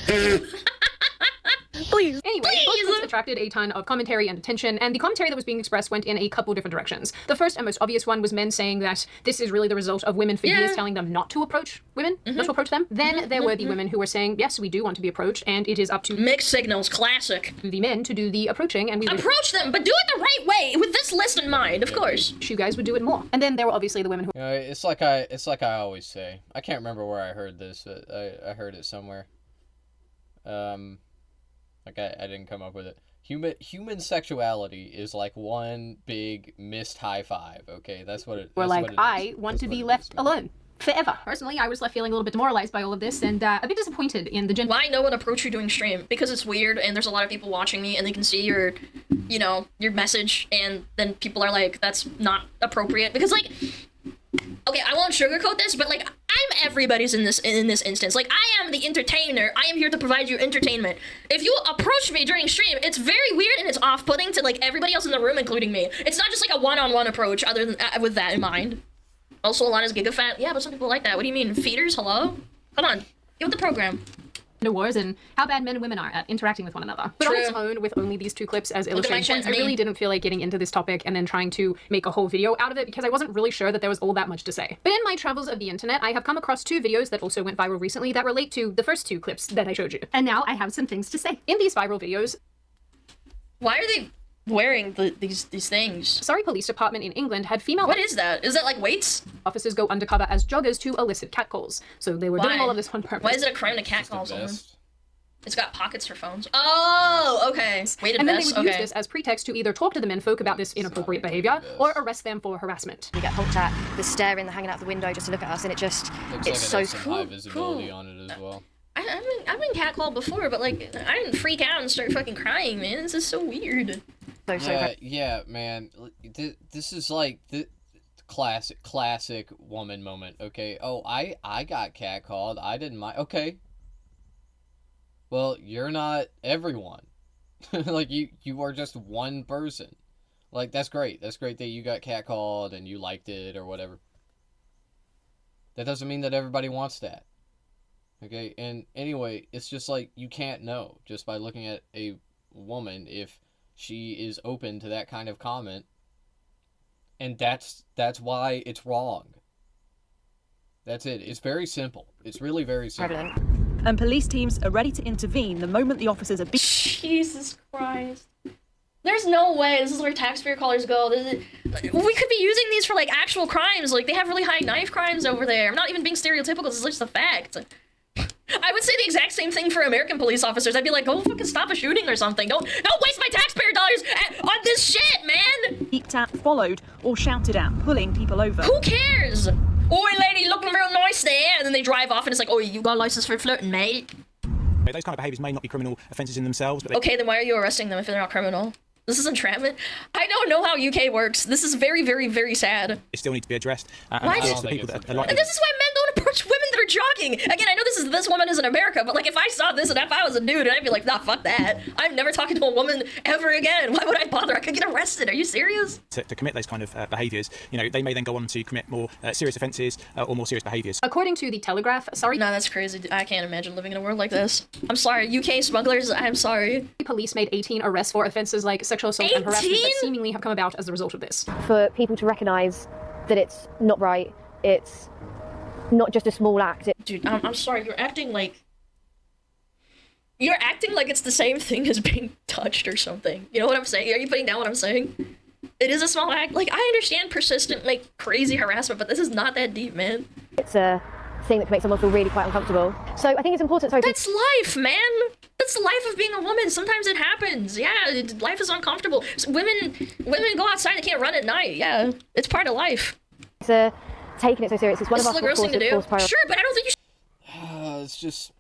Please. Anyway, both clips attracted a ton of commentary and attention, and the commentary that was being expressed went in a couple different directions. The first and most obvious one was men saying that this is really the result of women for years telling them not to approach women, not to approach them. Then there were the women who were saying, yes, we do want to be approached, and it is up to Mixed signals, classic. the men to do the approaching, and we would Approach them, but do it the right way, with this list in mind, of course. wish you guys would do it more. And then there were obviously the women who You know, it's like I always say. I can't remember where I heard this, but I heard it somewhere. Like I didn't come up with it. Human sexuality is like one big missed high five. Okay, that's what it. were that's like, what it I is. want That's to what be it left is, man. alone. Forever. Personally, I was left feeling a little bit demoralized by all of this and a bit disappointed in the gender. Why no one approach you doing stream? Because it's weird and there's a lot of people watching me and they can see your, you know, your message and then people are like, that's not appropriate. Because like, okay, I won't sugarcoat this, but like, I'm everybody's in this instance. Like, I am the entertainer. I am here to provide you entertainment. If you approach me during stream, it's very weird and it's off-putting to like everybody else in the room, including me. It's not just like a one-on-one approach other than with that in mind. Also, Alana's gigafat. Yeah, but some people like that. What do you mean? Feeders? Hello? Come on. Give it the program. Wars and how bad men and women are at interacting with one another. But on its own, with only these two clips as illustrations, I really didn't feel like getting into this topic and then trying to make a whole video out of it because I wasn't really sure that there was all that much to say. But in my travels of the internet, I have come across two videos that also went viral recently that relate to the first two clips that I showed you. And now I have some things to say. In these viral videos, Why are they wearing these things? Surrey Police Department in England had female What is that? Is that like weights? officers go undercover as joggers to elicit catcalls. So they were doing all of this on purpose. Why is it a crime to catcall The someone? best. It's got pockets for phones. Oh, okay. Weighted And then they vest. would use Okay. this as pretext to either talk to the menfolk about this inappropriate behaviour or arrest them for harassment. We get honked at, the staring, the hanging out the window just to look at us, and it just, Looks it's like so it has some high cool. visibility on it as well. I've been catcalled before, but like I didn't freak out and start fucking crying, man. This is so weird. Yeah, man. This is like the classic woman moment. Okay. Oh, I got catcalled. I didn't mind. Okay. Well, you're not everyone. Like you are just one person. Like that's great. That's great that you got catcalled and you liked it or whatever. That doesn't mean that everybody wants that. Okay? And anyway, it's just like you can't know just by looking at a woman if she is open to that kind of comment. And that's why it's wrong. That's it. It's very simple. It's really very simple. And police teams are ready to intervene the moment the officers are being... Jesus Christ. There's no way. This is where taxpayer callers go. We could be using these for like actual crimes. Like they have really high knife crimes over there. I'm not even being stereotypical. This is just a fact. I would say the exact same thing for American police officers. I'd be like, go fucking stop a shooting or something. Don't waste my taxpayer dollars on this shit, man. ...beeped at, followed, or shouted at, pulling people over. Who cares? Oi, lady, looking real nice there. And then they drive off and it's like, oh, you got a license for flirting, mate. Those kind of behaviours may not be criminal offences in themselves, but Okay, then why are you arresting them if they're not criminal? This is entrapment. I don't know how UK works. This is very, very, very sad. they still need to be addressed. Why and did- the people that are And likely this is why men don't approach women that are shocking. Again, I know this woman is in America, but like if I saw this and if I was a dude, I'd be like, nah, fuck that. I'm never talking to a woman ever again. Why would I bother? I could get arrested. Are you serious? To commit those kind of behaviours, they may then go on to commit more serious offences or more serious behaviours. According to the Telegraph, No, that's crazy. I can't imagine living in a world like this. I'm sorry, UK smugglers. I'm sorry. Police made 18 arrests for offences like sexual assault and harassment that seemingly have come about as a result of this. For people to recognise that it's not right, it's not just a small act. Dude, I'm sorry, you're acting like it's the same thing as being touched or something. You know what I'm saying? Are you putting down what I'm saying? It is a small act. Like, I understand persistent, like, crazy harassment, but this is not that deep, man. It's a thing that can make someone feel really quite uncomfortable. So I think it's important. That's life, man. That's the life of being a woman. Sometimes it happens. Yeah, life is uncomfortable. Women go outside. They can't run at night. Yeah, it's part of life. It's taking it so serious. It's one of our gross thing to do. Sure, but I don't think you should. It's just.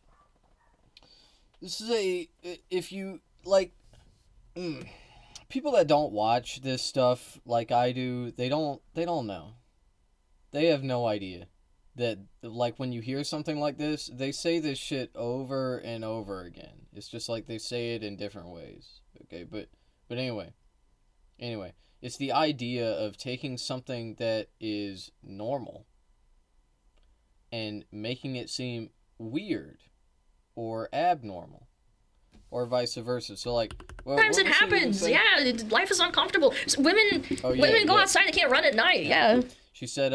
This is if you like. People that don't watch this stuff like I do, they don't know. They have no idea that, like, when you hear something like this, they say this shit over and over again. It's just like they say it in different ways. Okay, but anyway, it's the idea of taking something that is normal and making it seem weird or abnormal. Or vice versa. So, like, sometimes it happens. Yeah, life is uncomfortable. Women go outside. They can't run at night. Yeah. She said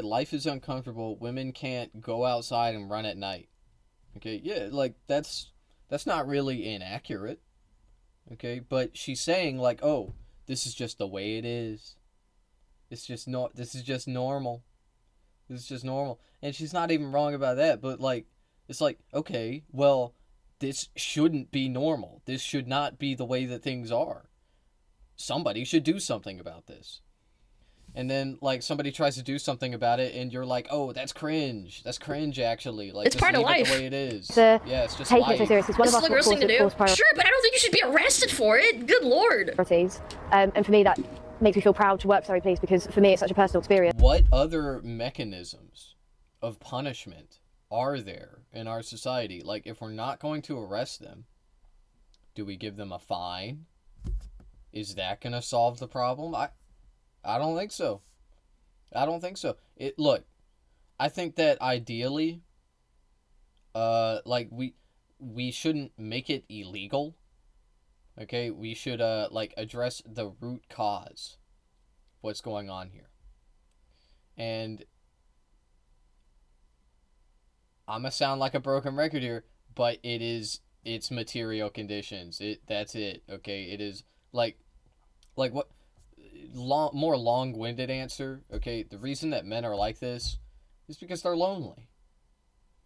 life is uncomfortable. Women can't go outside and run at night. Okay, yeah, like that's not really inaccurate. Okay, but she's saying like, oh, this is just the way it is. This is just normal. This is just normal, and she's not even wrong about that. But like, it's like, okay, well. This shouldn't be normal. This should not be the way that things are. Somebody should do something about this. And then, like, somebody tries to do something about it, and you're like, oh, that's cringe. That's cringe, actually. Like, it's part of life. The way it is. Yeah, it's just taking life. it so serious. It's one of our gross thing to do. Sure, but I don't think you should be arrested for it. Good lord. And for me, that makes me feel proud to work for Surrey Police because for me, it's such a personal experience. What other mechanisms of punishment are there in our society? Like, if we're not going to arrest them, do we give them a fine? Is that going to solve the problem? I don't think so. I don't think so. Look, I think that ideally, like, we shouldn't make it illegal. Okay, we should like address the root cause. What's going on here? And I'm gonna sound like a broken record here, but it's material conditions. That's it. Okay, it is like what more long-winded answer. Okay, the reason that men are like this is because they're lonely.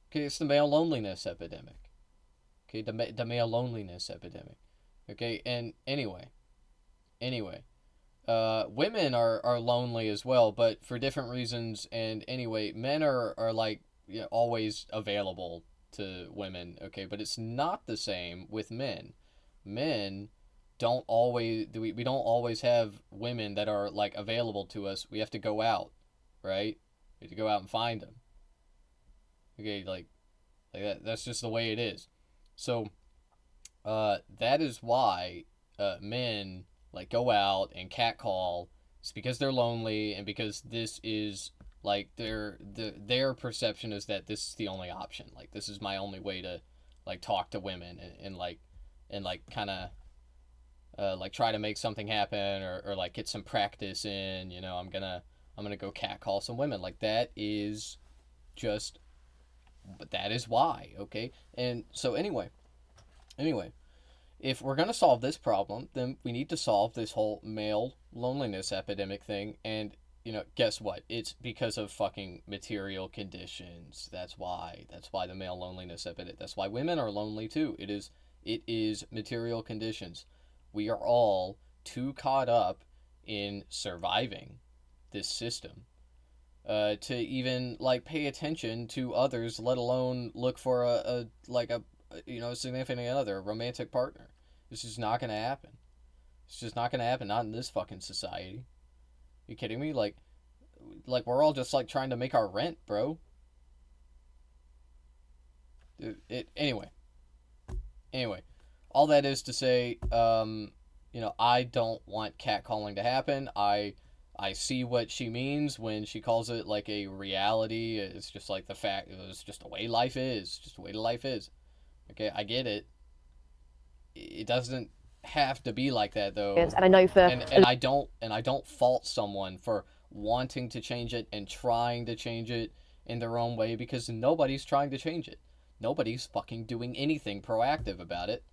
Okay, it's the male loneliness epidemic. Okay, the male loneliness epidemic. Okay, and anyway, women are lonely as well, but for different reasons. And anyway, men are like, you know, always available to women, okay, but it's not the same with men. Men don't always we don't always have women that are like available to us. We have to go out, right? We have to go out and find them. Okay, like that's just the way it is. So that is why men like go out and catcall. It's because they're lonely and because this is like their perception is that this is the only option. Like, this is my only way to like talk to women and kind of like try to make something happen or like get some practice in. You know, I'm gonna go catcall some women. Like, that is just, but that is why. Okay, and so anyway, if we're gonna solve this problem, then we need to solve this whole male loneliness epidemic thing. And you know, guess what? It's because of fucking material conditions. That's why the male loneliness epidemic. That's why women are lonely too. It is material conditions. We are all too caught up in surviving this system to even like pay attention to others, let alone look for a significant other, a romantic partner. This is not gonna happen. It's just not gonna happen. Not in this fucking society. You kidding me? Like we're all just like trying to make our rent, bro. Anyway, all that is to say, you know, I don't want catcalling to happen. I see what she means when she calls it like a reality. It's just like the fact, it's just the way life is. Just the way life is. Okay, I get it. It doesn't have to be like that though. And I know for and I don't fault someone for wanting to change it and trying to change it in their own way, because nobody's trying to change it. Nobody's fucking doing anything proactive about it.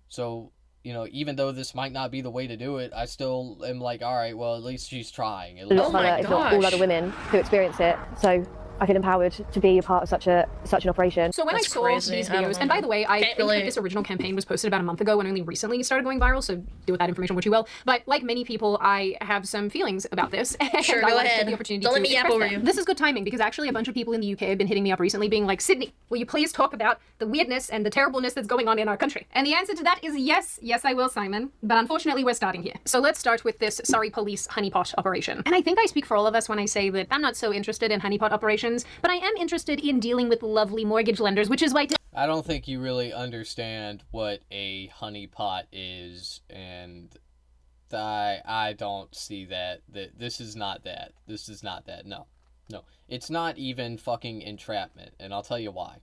So, you know, even though this might not be the way to do it, I still am like, all right, well, at least she's trying. At least if not all other women who experience it. So I feel empowered to be a part of such an operation. So when I saw these videos, and by the way, I think that this original campaign was posted about a month ago and only recently started going viral, so do with that information what you will. But like many people, I have some feelings about this. Sure, and go I ahead. The opportunity Don't to let me yap express over them. you. This is good timing because actually a bunch of people in the UK have been hitting me up recently being like, Sydney, will you please talk about the weirdness and the terribleness that's going on in our country? And the answer to that is yes. Yes, I will, Simon. But unfortunately, we're starting here. So let's start with this Surrey Police honeypot operation. And I think I speak for all of us when I say that I'm not so interested in honeypot operations, but I am interested in dealing with lovely mortgage lenders, which is why I don't think you really understand what a honeypot is, and I don't see that. This is not that. This is not that. No. It's not even fucking entrapment, and I'll tell you why.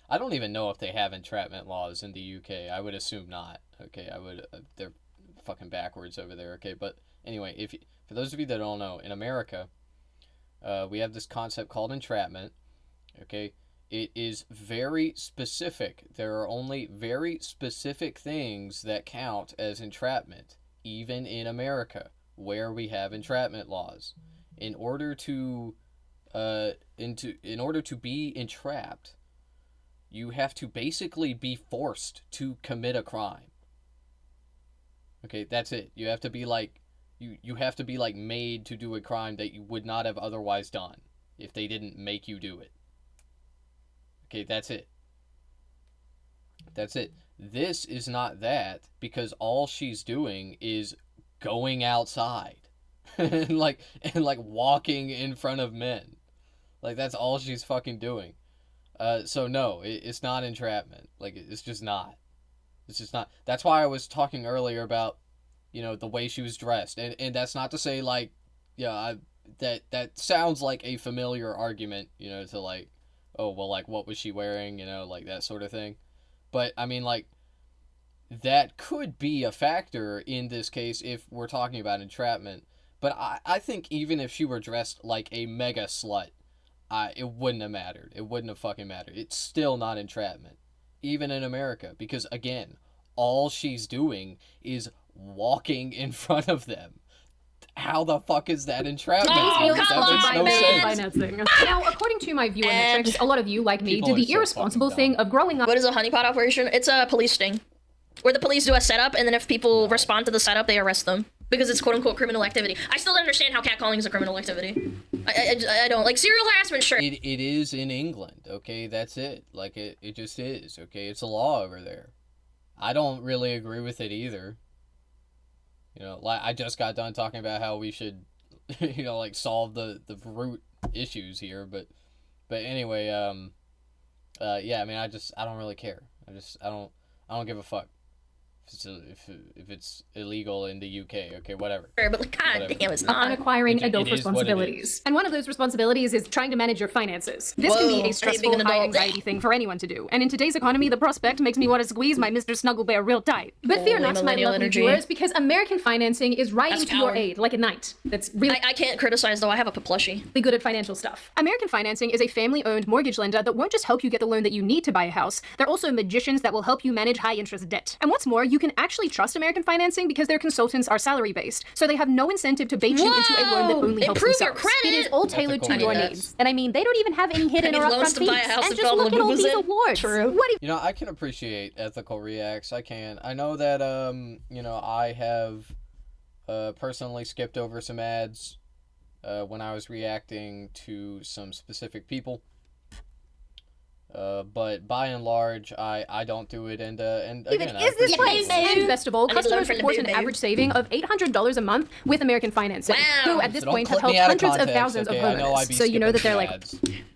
I don't even know if they have entrapment laws in the UK. I would assume not. Okay, they're fucking backwards over there. Okay, but anyway, for those of you that don't know, in America, we have this concept called entrapment. Okay, it is very specific. There are only very specific things that count as entrapment, even in America, where we have entrapment laws. In order to be entrapped, you have to basically be forced to commit a crime. Okay, that's it. You have to be like you have to be like made to do a crime that you would not have otherwise done if they didn't make you do it. Okay, that's it. That's it. This is not that, because all she's doing is going outside and like walking in front of men. Like, that's all she's fucking doing. So no, it's not entrapment. Like, it's just not. It's just not. That's why I was talking earlier about, you know, the way she was dressed. And that's not to say, like, yeah, that sounds like a familiar argument, you know, to like, oh, well, like, what was she wearing, you know, like, that sort of thing. But, I mean, like, that could be a factor in this case if we're talking about entrapment. But I think even if she were dressed like a mega slut, it wouldn't have mattered. It wouldn't have fucking mattered. It's still not entrapment, even in America. Because, again, all she's doing is walking in front of them. How the fuck is that entrapment? That makes no sense. Now, according to my viewer metrics, a lot of you, like me, did the irresponsible thing of growing up. What is a honeypot operation? It's a police sting, where the police do a setup, and then if people respond to the setup, they arrest them. Because it's quote-unquote criminal activity. I still don't understand how catcalling is a criminal activity. I don't. Like, serial harassment, sure. It is in England, okay? That's it. Like, it just is, okay? It's a law over there. I don't really agree with it either. You know, like, I just got done talking about how we should, you know, like, solve the root issues here, but anyway, yeah, I mean, I don't really care. I don't give a fuck if it's illegal in the UK, okay, whatever. But like, god damn, it's not. On acquiring adult responsibilities. And one of those responsibilities is trying to manage your finances. This can be a stressful, high anxiety thing for anyone to do. And in today's economy, the prospect makes me want to squeeze my Mr. Snuggle Bear real tight. But fear not, my lovely viewers, because American financing is riding to your aid like a knight. That's really I can't criticize, though. I have a plushie. Be good at financial stuff. American financing is a family-owned mortgage lender that won't just help you get the loan that you need to buy a house. They're also magicians that will help you manage high-interest debt. And what's more, you can actually trust American financing because their consultants are salary-based, so they have no incentive to bait you into a loan that only helps themselves. Your credit. It is all tailored to your needs. And I mean, they don't even have any hidden or upfront fees. And just look at all these awards. True. You know, I can appreciate ethical reacts. I can. I know that, you know, I have personally skipped over some ads when I was reacting to some specific people. But by and large, I don't do it, and again, is this place? And best of all, customers report an average saving of $800 a month with American financing, who at this point have helped hundreds of thousands of homeowners. So you know that they're like,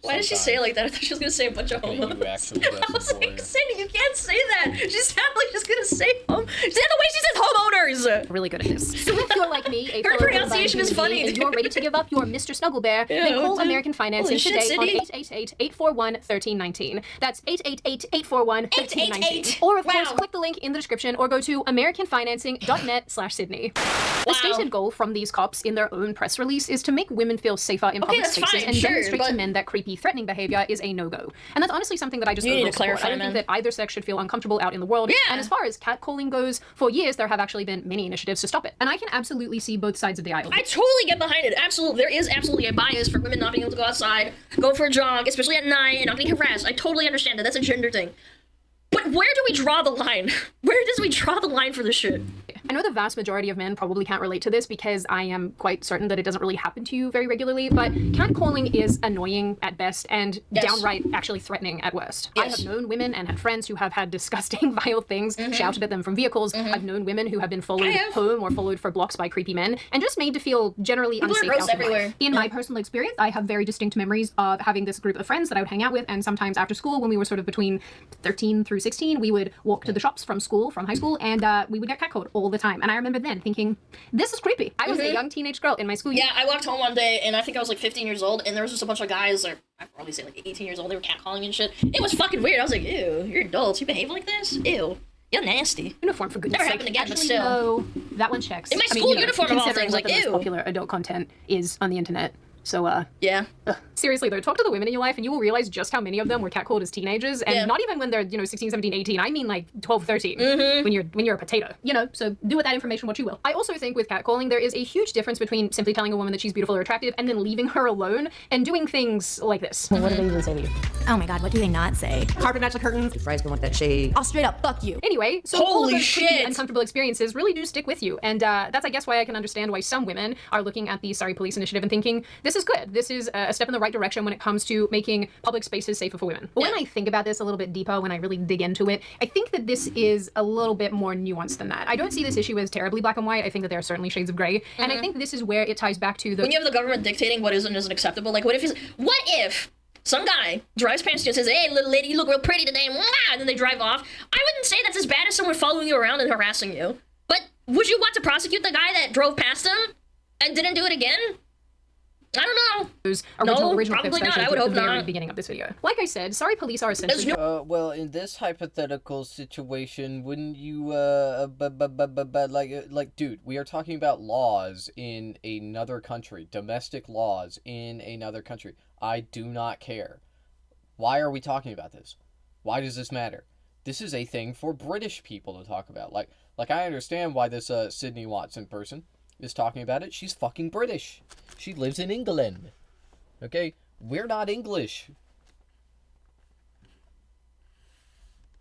Why did she say it like that? I thought she was gonna say a bunch of homos. You actually I was like, Cindy, you can't say that. She sounded like she's gonna say home. She said the way she says homeowners. Really good at this. So if you're like me, a her pronunciation is funny. And you're ready to give up your Mr. Snuggle Bear, then call American Financing today on 888-841-1319. That's 888-841-1319. Or of course, click the link in the description or go to americanfinancing.net/Sydney. The stated goal from these cops in their own press release is to make women feel safer in public spaces and demonstrate to men that creepy, threatening behavior is a no-go. And that's honestly something that I just need to clarify. I don't think that either sex should feel uncomfortable out in the world. And as far as catcalling goes, for years there have actually been many initiatives to stop it. And I can absolutely see both sides of the aisle. I totally get behind it. Absolutely. There is absolutely a bias for women not being able to go outside, go for a jog, especially at night, and not being harassed. I totally understand that. That's a gender thing. But where do we draw the line? Where does we draw the line for this shit? I know the vast majority of men probably can't relate to this because I am quite certain that it doesn't really happen to you very regularly, but catcalling is annoying at best and downright actually threatening at worst. I have known women and had friends who have had disgusting, vile things shouted at them from vehicles. I've known women who have been followed home or followed for blocks by creepy men and just made to feel generally unsafe out in life. In my personal experience, I have very distinct memories of having this group of friends that I would hang out with, and sometimes after school when we were sort of between 13 through 16, we would walk to the shops from high school, and we would get catcalled all the time. And I remember then thinking, this is creepy. I was a young teenage girl in my school year. Yeah, I walked home one day, and I think I was like 15 years old, and there was just a bunch of guys, or I'd probably say like 18 years old, they were catcalling and shit. It was fucking weird. I was like, ew, you're adults, you behave like this? Ew. You're nasty. Uniform, for goodness sake. Never happened again, Actually, but still. No, that one checks. In my school uniform of all things, like, what the ew. most popular adult content is on the internet. So, yeah. Seriously, though, talk to the women in your life and you will realize just how many of them were catcalled as teenagers. And not even when they're, 16, 17, 18. I mean, like, 12, 13. When you're a potato. So do with that information what you will. I also think with catcalling, there is a huge difference between simply telling a woman that she's beautiful or attractive and then leaving her alone and doing things like this. Well, what do they even say to you? Oh my god, what do they not say? Carpet match the curtains. Your fries don't want that shade. I'll straight up fuck you. Anyway, so all of those creepy, uncomfortable experiences really do stick with you. And that's, I guess, why I can understand why some women are looking at the Surrey Police Initiative and thinking, this is good. This is a step in the right direction when it comes to making public spaces safer for women. But when I think about this a little bit deeper, when I really dig into it, I think that this is a little bit more nuanced than that. I don't see this issue as terribly black and white. I think that there are certainly shades of gray. And I think this is where it ties back to the... When you have the government dictating what is and isn't acceptable, like what if some guy drives past you and says, hey, little lady, you look real pretty today, and then they drive off? I wouldn't say that's as bad as someone following you around and harassing you. But would you want to prosecute the guy that drove past him and didn't do it again? I don't know. Those original clips that I showed at the very beginning of this video. Like I said, Surrey Police are essentially... well, in this hypothetical situation, wouldn't you, like, dude, we are talking about laws in another country, domestic laws in another country. I do not care. Why are we talking about this? Why does this matter? This is a thing for British people to talk about. Like I understand why this Sydney Watson person is talking about it. She's fucking British. She lives in England. Okay? We're not English.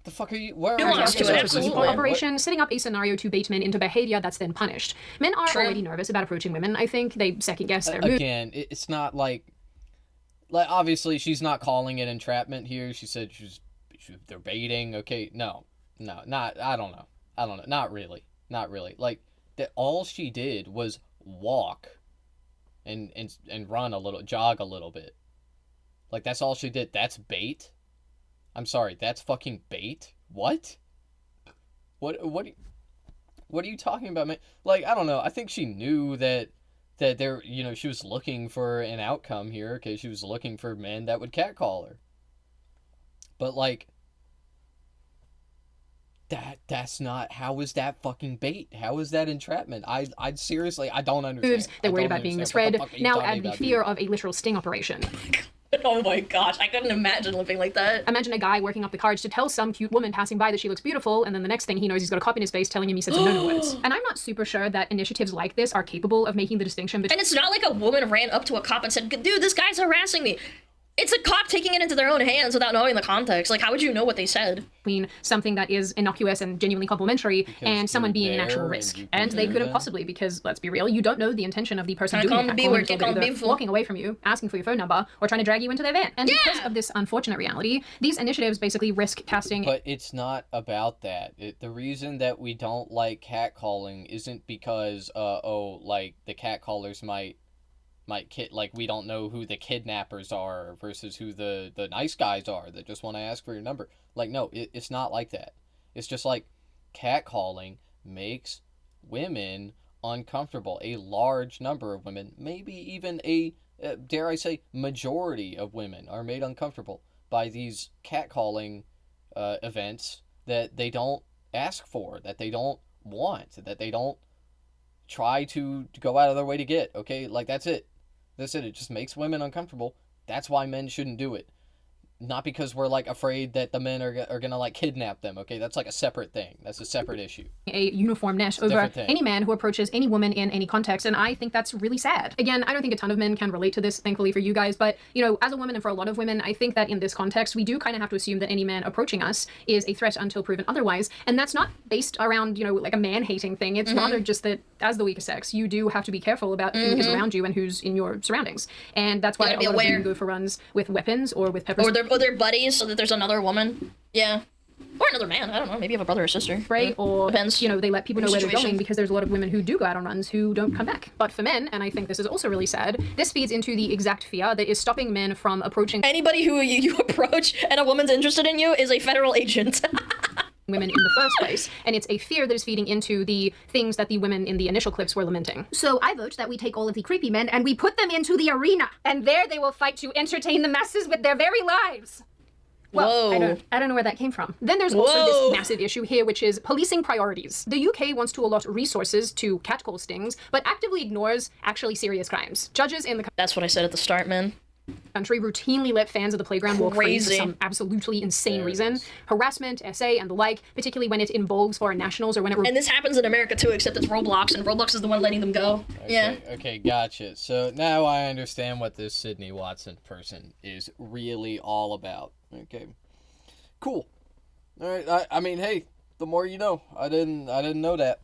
The fuck are you? Where are you? Operation setting up a scenario to bait men into behavior that's then punished. Men are already nervous about approaching women. I think they second guess their mood. Again, it's not like obviously she's not calling it entrapment here. She said they're baiting. Okay, no, not. I don't know. Not really. Like that. All she did was walk and run a little, jog a little bit. Like that's all she did. That's bait. I'm sorry, that's fucking bait? What are you talking about, man? Like, I don't know. I think she knew that there, she was looking for an outcome here, okay? She was looking for men that would catcall her. But like that's not, how is that fucking bait? How is that entrapment? I seriously, I don't understand. They're worried about being misread. Now add the fear of a literal sting operation. Oh my gosh, I couldn't imagine living like that. Imagine a guy working up the courage to tell some cute woman passing by that she looks beautiful, and then the next thing he knows, he's got a cop in his face telling him he said some no-no words. And I'm not super sure that initiatives like this are capable of making the distinction between... And it's not like a woman ran up to a cop and said, dude, this guy's harassing me. It's a cop taking it into their own hands without knowing the context. Like, how would you know what they said? Between something that is innocuous and genuinely complimentary and someone being an actual risk. And they couldn't possibly, because, let's be real, you don't know the intention of the person doing it. Walking away from you, asking for your phone number, or trying to drag you into their van. And because of this unfortunate reality, these initiatives basically risk casting... But it's not about that. The reason that we don't like catcalling isn't because, the catcallers might like we don't know who the kidnappers are versus who the nice guys are that just want to ask for your number. Like, no, it's not like that. It's just like catcalling makes women uncomfortable. A large number of women, maybe even a dare I say majority of women, are made uncomfortable by these catcalling events that they don't ask for, that they don't want, that they don't try to go out of their way to get. Okay, like that's it. It just makes women uncomfortable. That's why men shouldn't do it. Not because we're like afraid that the men are gonna like kidnap them. Okay, that's like a separate thing. That's a separate issue. A uniform net over any man who approaches any woman in any context, and I think that's really sad. Again, I don't think a ton of men can relate to this, thankfully for you guys, but you know, as a woman and for a lot of women, I think that in this context, we do kind of have to assume that any man approaching us is a threat until proven otherwise, and that's not based around, you know, like a man-hating thing. It's rather just that as the weaker sex, you do have to be careful about who is around you and who's in your surroundings, and that's why a lot of women go for runs with weapons or with pepper or their buddies, so that there's another woman. Yeah. Or another man, I don't know, maybe you have a brother or sister. Right, or, depends. You know, they let people know where they're going, because there's a lot of women who do go out on runs who don't come back. But for men, and I think this is also really sad, this feeds into the exact fear that is stopping men from approaching anybody who you approach and a woman's interested in you is a federal agent. women in the first place, and it's a fear that is feeding into the things that the women in the initial clips were lamenting. So I vote that we take all of the creepy men and we put them into the arena, and there they will fight to entertain the masses with their very lives. Well, I don't know where that came from. Then there's also this massive issue here, which is policing priorities. The UK wants to allot resources to catcall stings, but actively ignores actually serious crimes. Judges in the That's what I said at the start, man. Country routinely let fans of the playground walk free for some absolutely insane reason. Harassment, SA, and the like, particularly when it involves foreign nationals or when it... And this happens in America too, except it's Roblox, and Roblox is the one letting them go. Okay, gotcha. So now I understand what this Sydney Watson person is really all about. Okay, cool. All right. I mean, hey, the more you know. I didn't know that.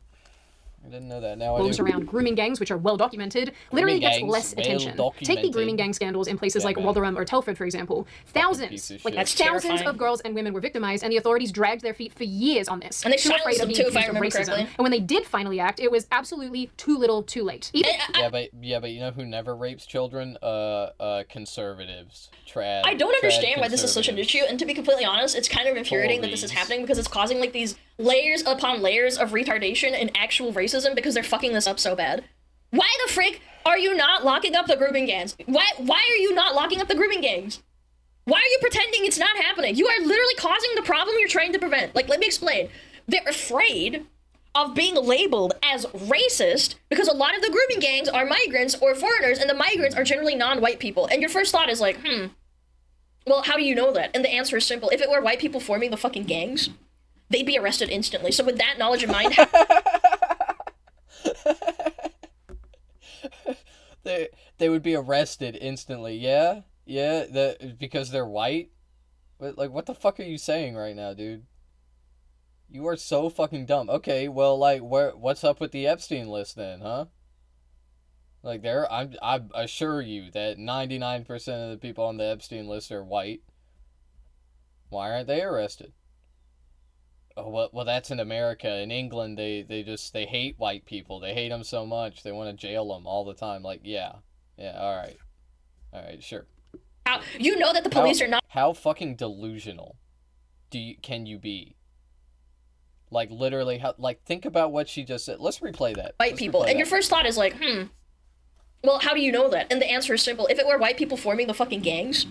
Now I do. Around grooming gangs, which are well documented, literally gets less attention. Take the grooming gang scandals in places like Rotherham or Telford, for example. Thousands of girls and women were victimized, and the authorities dragged their feet for years on this. And they silenced them too, if I remember correctly. And when they did finally act, it was absolutely too little, too late. But you know who never rapes children? Conservatives. I don't understand why this is such an issue, and to be completely honest, it's kind of infuriating that this is happening, because it's causing like these layers upon layers of retardation and actual racism, because they're fucking this up so bad. Why the frick are you not locking up the grooming gangs? Why are you not locking up the grooming gangs? Why are you pretending it's not happening? You are literally causing the problem you're trying to prevent. Like, let me explain. They're afraid of being labeled as racist because a lot of the grooming gangs are migrants or foreigners, and the migrants are generally non-white people. And your first thought is like, well, how do you know that? And the answer is simple. If it were white people forming the fucking gangs, they'd be arrested instantly. So with that knowledge in mind... they would be arrested instantly, yeah? Yeah, because they're white? But, like, what the fuck are you saying right now, dude? You are so fucking dumb. Okay, well, like, what's up with the Epstein list then, huh? Like, I assure you that 99% of the people on the Epstein list are white. Why aren't they arrested? Oh, well, that's in America. In England, they hate white people. They hate them so much, they want to jail them all the time. Like, yeah, all right, sure. You know that the police are not... How fucking delusional can you be? Like, literally, think about what she just said. Let's replay that. White people. And your first thought is like, well, how do you know that? And the answer is simple. If it were white people forming the fucking gangs,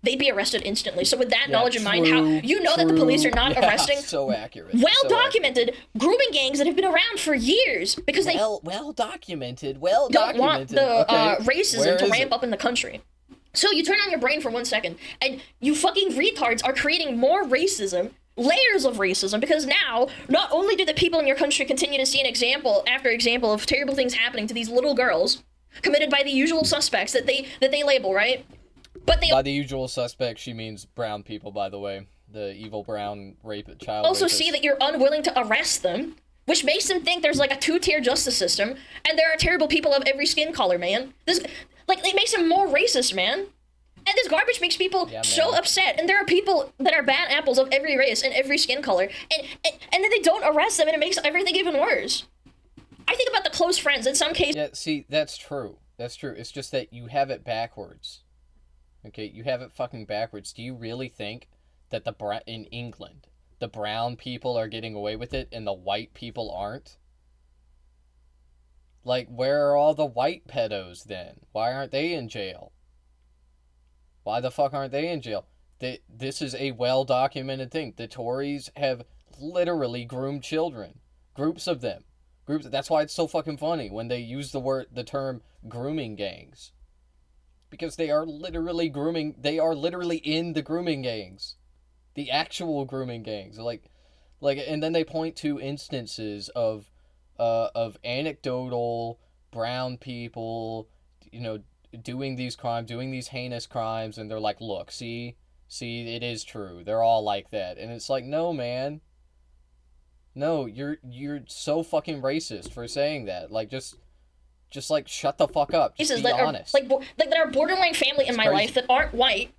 they'd be arrested instantly. So with that knowledge in mind, that the police are not arresting so accurate. Well-documented grooming gangs that have been around for years because they well-documented. Don't want the racism to ramp up in the country. So you turn on your brain for 1 second, and you fucking retards are creating more racism, layers of racism, because now, not only do the people in your country continue to see an example after example of terrible things happening to these little girls, committed by the usual suspects that they label, right? But by the usual suspects, she means brown people, by the way. The evil brown child also rapist. See that you're unwilling to arrest them, which makes them think there's like a two-tier justice system, and there are terrible people of every skin color, man. It makes them more racist, man. And this garbage makes people so upset. And there are people that are bad apples of every race and every skin color, and then they don't arrest them, and it makes everything even worse. I think about the close friends in some cases. Yeah, see, that's true. That's true. It's just that you have it backwards. Okay, you have it fucking backwards. Do you really think that in England, the brown people are getting away with it and the white people aren't? Like, where are all the white pedos then? Why aren't they in jail? Why the fuck aren't they in jail? This is a well-documented thing. The Tories have literally groomed children. Groups of them. That's why it's so fucking funny when they use the term grooming gangs. Because they are literally in the grooming gangs. The actual grooming gangs. And then they point to instances of anecdotal brown people, doing these crimes, doing these heinous crimes, and they're like, look, see, it is true. They're all like that. And it's like, no, man. No, you're so fucking racist for saying that. Like, just like, shut the fuck up. Just be honest. There are borderline family in my life that aren't white,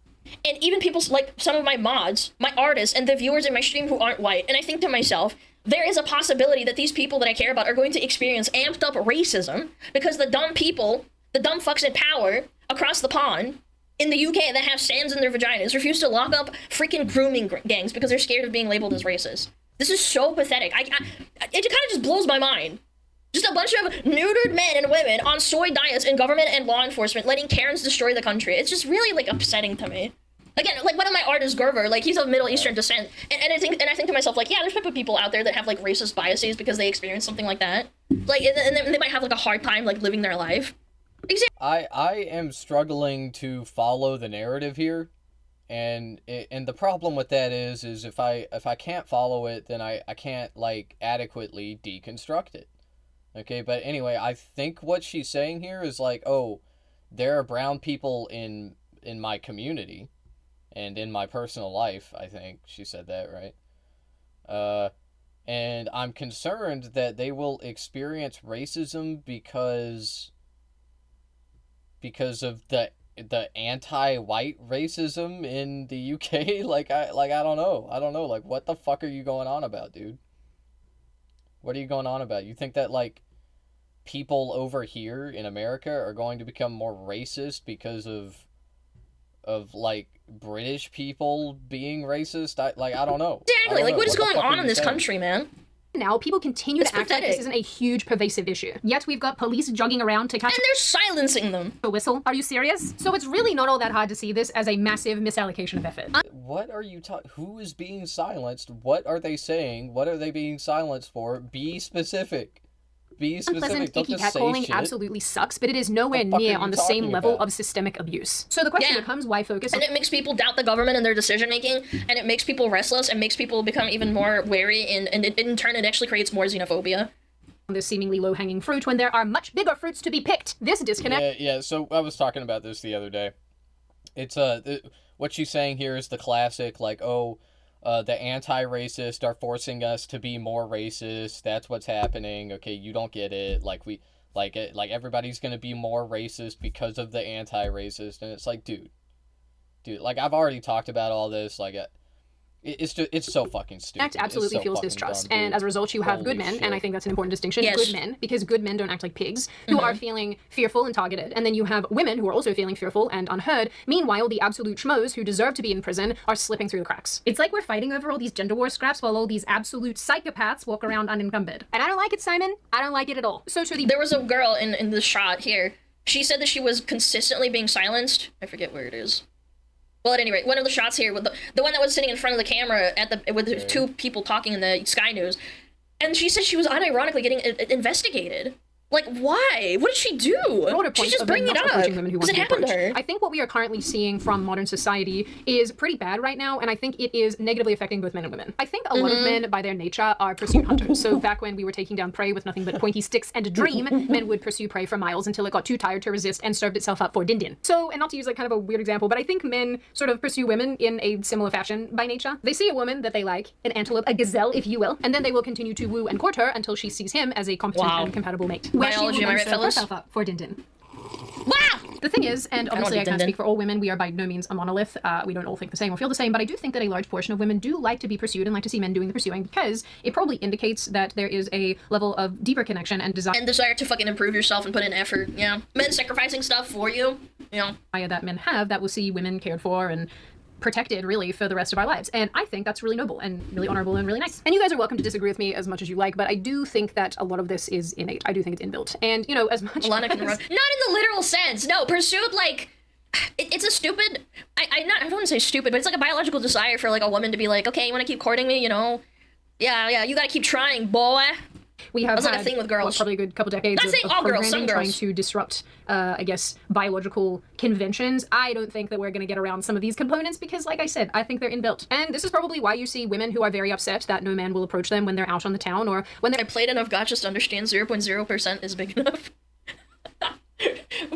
and even people, like, some of my mods, my artists, and the viewers in my stream who aren't white, and I think to myself, there is a possibility that these people that I care about are going to experience amped up racism because the dumb fucks in power across the pond in the UK that have sands in their vaginas refuse to lock up freaking grooming gangs because they're scared of being labeled as racist. This is so pathetic. It kind of just blows my mind. Just a bunch of neutered men and women on soy diets in government and law enforcement letting Karens destroy the country. It's just really, like, upsetting to me. Again, like, one of my artists, Gerver, like, he's of Middle Eastern descent, and I think to myself, like, yeah, there's probably people out there that have, like, racist biases because they experience something like that. Like, and they might have, like, a hard time, like, living their life. I am struggling to follow the narrative here. And the problem with that is if I can't follow it, then I can't, like, adequately deconstruct it. Okay, but anyway, I think what she's saying here is like, oh, there are brown people in my community and in my personal life. I think she said that, right? And I'm concerned that they will experience racism because of the anti-white racism in the UK. I don't know. Like, what the fuck are you going on about, dude? What are you going on about? You think that, like, people over here in America are going to become more racist because of like, British people being racist? I don't know. Exactly. Like, what is going on in this country, man? Now, people continue to act like this isn't a huge pervasive issue. Yet we've got police jogging around to catch— and they're silencing them. A whistle. Are you serious? So it's really not all that hard to see this as a massive misallocation of effort. What are you talking? Who is being silenced? What are they saying? What are they being silenced for? Be specific. Be specific. Unpleasant, Don't icky just say catcalling shit. Absolutely sucks, but it is nowhere near on the same level of systemic abuse. So the question becomes, why focus on— and it makes people doubt the government and their decision making, and it makes people restless, and makes people become even more wary, and in turn it actually creates more xenophobia. This seemingly low-hanging fruit when there are much bigger fruits to be picked. This disconnect— Yeah, so I was talking about this the other day. It's what she's saying here is the classic, like, oh, the anti-racist are forcing us to be more racist. That's what's happening. Okay, you don't get it. Like, everybody's gonna be more racist because of the anti-racist. And it's like, dude, like, I've already talked about all this. Like, it's so fucking stupid. Act absolutely fuels distrust, and as a result, you have good men, and I think that's an important distinction. Yes. Good men, because good men don't act like pigs, who are feeling fearful and targeted, and then you have women who are also feeling fearful and unheard. Meanwhile, the absolute schmoes who deserve to be in prison are slipping through the cracks. It's like we're fighting over all these gender war scraps while all these absolute psychopaths walk around unencumbered. And I don't like it, Simon. I don't like it at all. So there was a girl in the shot here. She said that she was consistently being silenced. I forget where it is. Well, at any rate, one of the shots here, with the one that was sitting in front of the camera with the two people talking in the Sky News, and she said she was unironically getting investigated. Like, why? What did she do? She's just bringing it up because it happened to her. I think what we are currently seeing from modern society is pretty bad right now, and I think it is negatively affecting both men and women. I think a lot of men, by their nature, are pursuit hunters. So back when we were taking down prey with nothing but pointy sticks and a dream, men would pursue prey for miles until it got too tired to resist and served itself up for din-din. So, and not to use like kind of a weird example, but I think men sort of pursue women in a similar fashion by nature. They see a woman that they like, an antelope, a gazelle, if you will, and then they will continue to woo and court her until she sees him as a competent and compatible mate. Biology, am I right, fellas? Herself up for din-din. Wow! The thing is, and obviously I can't didn't. speak for all women, we are by no means a monolith. We don't all think the same or feel the same, but I do think that a large portion of women do like to be pursued and like to see men doing the pursuing because it probably indicates that there is a level of deeper connection and desire. And desire to fucking improve yourself and put in effort, yeah. Men sacrificing stuff for you, that men have that will see women cared for and protected really for the rest of our lives. And I think that's really noble and really honorable and really nice. And you guys are welcome to disagree with me as much as you like, but I do think that a lot of this is innate. I do think it's inbuilt. And, you know, as much Lana can run. Not in the literal sense. No, pursued, like, it's a stupid, I don't want to say stupid, but it's like a biological desire for, like, a woman to be like, okay, you want to keep courting me, you know? Yeah, you gotta keep trying, boy. We have That's like a thing with girls. Probably a good couple decades Not saying of all girls, programming some trying girls. to disrupt, I guess, biological conventions. I don't think that we're going to get around some of these components because, like I said, I think they're inbuilt. And this is probably why you see women who are very upset that no man will approach them when they're out on the town or when they're... I played enough gotchas to understand 0.0% is big enough.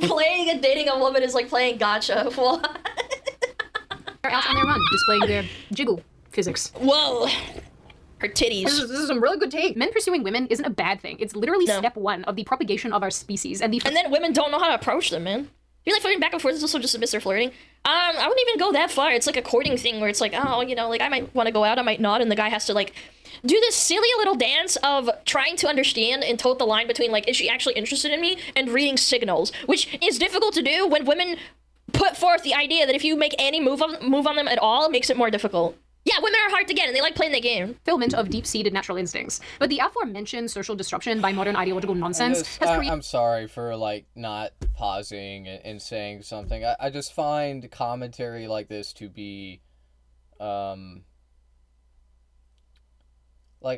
Playing and dating a woman is like playing gotcha. What? They're out on their run, displaying their jiggle physics. Whoa. Her titties. This is some really good take. Men pursuing women isn't a bad thing. It's literally step one of the propagation of our species. And then women don't know how to approach them, man. You're like flirting back and forth. It's also just a Mr. Flirting. I wouldn't even go that far. It's like a courting thing where it's like, oh, you know, like I might want to go out, I might not, and the guy has to like do this silly little dance of trying to understand and tote the line between like, is she actually interested in me, and reading signals, which is difficult to do when women put forth the idea that if you make any move on them at all, it makes it more difficult. Yeah, women are hard to get, and they like playing the game. Fulfillment of deep-seated natural instincts. But the aforementioned social disruption by modern ideological nonsense has created... I'm sorry for, like, not pausing and saying something. I just find commentary like this to be, like,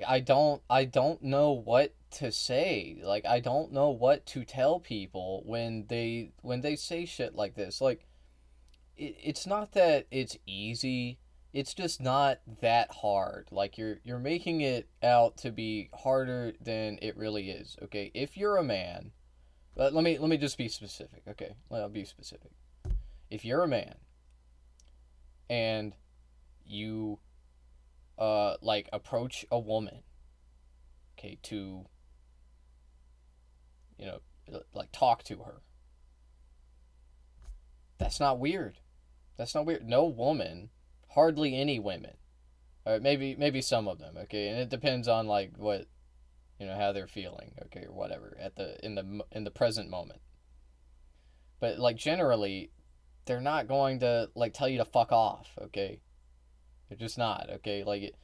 I don't know what to say. Like, I don't know what to tell people when they say shit like this. Like, it's not that it's easy. It's just not that hard. Like, you're making it out to be harder than it really is. Okay, if you're a man, let me just be specific. Okay, I'll be specific. If you're a man and you like approach a woman, okay, to, you know, like talk to her, that's not weird. That's not weird. No woman, hardly any women, or maybe some of them, okay, and it depends on like what, you know, how they're feeling, okay, or whatever in the present moment. But like generally, they're not going to like tell you to fuck off, okay? They're just not, okay? Like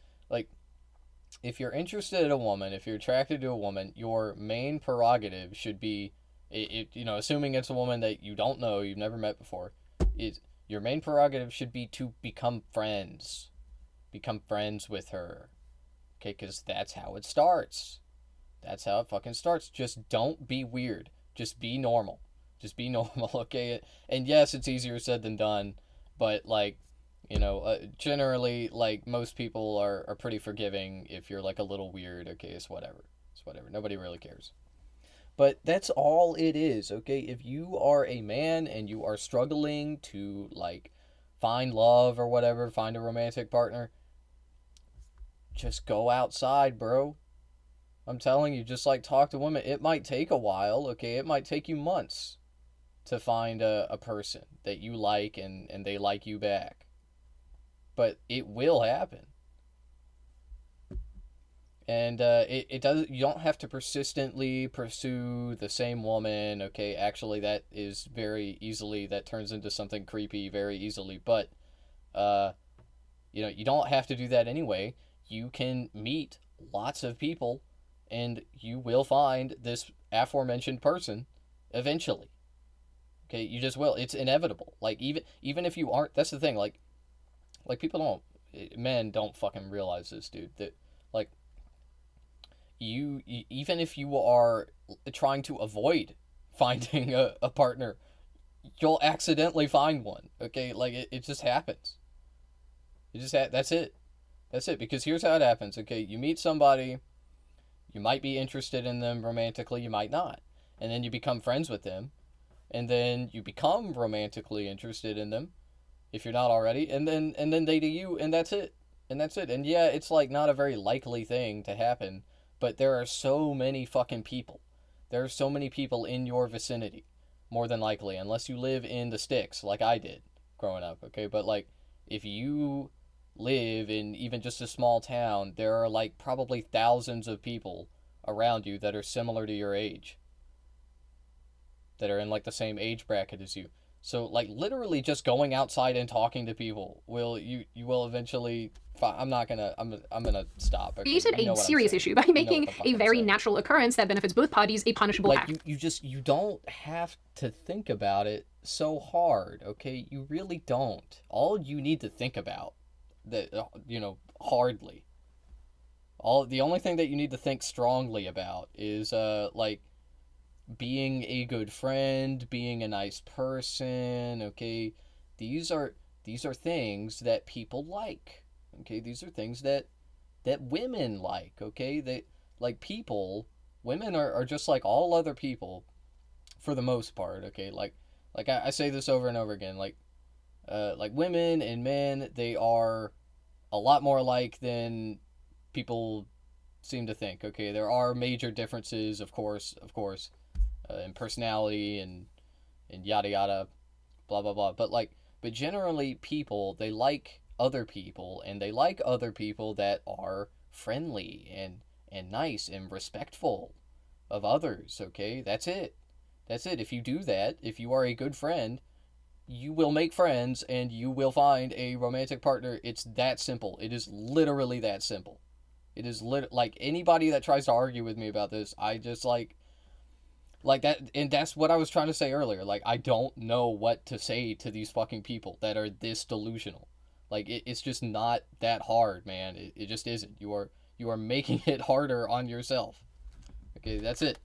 if you're interested in a woman, if you're attracted to a woman, your main prerogative should be, you know, assuming it's a woman that you don't know, you've never met before, is your main prerogative should be to become friends. Become friends with her. Okay, because that's how it starts. That's how it fucking starts. Just don't be weird. Just be normal. Just be normal, okay? And yes, it's easier said than done, but, like, you know, generally, like, most people are pretty forgiving if you're, like, a little weird, okay? It's whatever. It's whatever. Nobody really cares. But that's all it is, okay? If you are a man and you are struggling to, like, find love or whatever, find a romantic partner, just go outside, bro. I'm telling you, just, like, talk to women. It might take a while, okay? It might take you months to find a person that you like and they like you back. But it will happen. And it does. You don't have to persistently pursue the same woman. Okay, actually, that is very easily, that turns into something creepy very easily. But, you know, you don't have to do that anyway. You can meet lots of people, and you will find this aforementioned person eventually. Okay, you just will. It's inevitable. Like even if you aren't. That's the thing. Like people don't. Men don't fucking realize this, dude. That like. You even if you are trying to avoid finding a partner, you'll accidentally find one, okay? Like, it just happens. That's it. That's it, because here's how it happens, okay? You meet somebody, you might be interested in them romantically, you might not. And then you become friends with them, and then you become romantically interested in them, if you're not already, and then they do you, and that's it. And that's it. And yeah, it's, like, not a very likely thing to happen, but there are so many fucking people. There are so many people in your vicinity more than likely, unless you live in the sticks like I did growing up, okay? But like, if you live in even just a small town, there are like probably thousands of people around you that are similar to your age, that are in like the same age bracket as you. So like literally just going outside and talking to people will you will eventually I'm gonna stop. Okay? Created a serious issue by making a very natural occurrence that benefits both parties a punishable like act. You don't have to think about it so hard, okay? You really don't. All you need to think about that hardly. The only thing that you need to think strongly about is like being a good friend, being a nice person, okay? These are things that people like. Okay? These are things that women like, okay? They like women are just like all other people for the most part, okay? Like I say this over and over again, like women and men, they are a lot more alike than people seem to think, okay? There are major differences, of course, in personality and yada yada, blah blah blah. But generally, people, they like other people, and they like other people that are friendly and nice and respectful of others. Okay, that's it. If you do that, if you are a good friend, you will make friends and you will find a romantic partner. It's that simple. It is literally that simple. It is like anybody that tries to argue with me about this, I just like that, and that's what I was trying to say earlier. Like, I don't know what to say to these fucking people that are this delusional. Like, it's just not that hard, man. It just isn't. You are making it harder on yourself. Okay, that's it.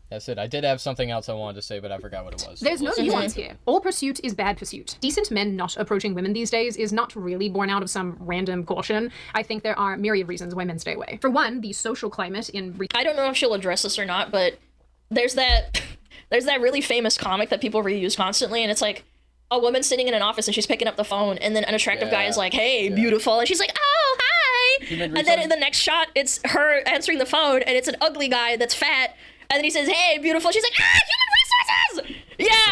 That's it. I did have something else I wanted to say, but I forgot what it was. There's no nuance here. All pursuit is bad pursuit. Decent men not approaching women these days is not really born out of some random caution. I think there are myriad reasons why men stay away. For one, the social climate in... I don't know if she'll address this or not, but there's that really famous comic that people reuse constantly, and it's like a woman sitting in an office and she's picking up the phone, and then an attractive guy is like, "Hey, beautiful," and she's like, "Oh, hi," and then in the next shot, it's her answering the phone, and it's an ugly guy that's fat. And then he says, "Hey, beautiful." She's like, "Ah, human resources!" Yeah,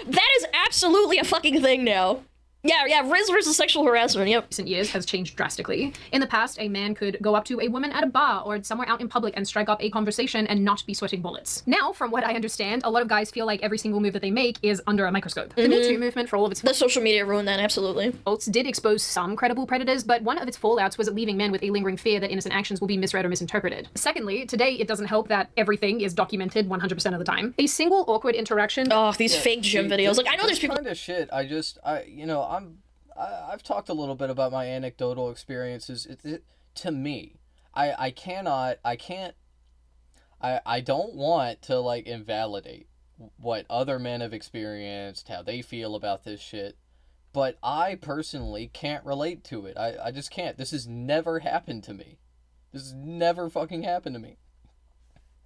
that is absolutely a fucking thing now. Yeah, Riz versus sexual harassment, yep. Recent years has changed drastically. In the past, a man could go up to a woman at a bar or somewhere out in public and strike up a conversation and not be sweating bullets. Now, from what I understand, a lot of guys feel like every single move that they make is under a microscope. The Me Too movement, for all of its... The social media ruined that, absolutely. Faults did expose some credible predators, but one of its fallouts was leaving men with a lingering fear that innocent actions will be misread or misinterpreted. Secondly, today it doesn't help that everything is documented 100% of the time. A single awkward interaction... Oh, these fake gym videos. Like, I know there's people... kind of shit. I've talked a little bit about my anecdotal experiences. To me, I don't want to like invalidate what other men have experienced, how they feel about this shit, but I personally can't relate to it. I just can't. This has never happened to me. This has never fucking happened to me.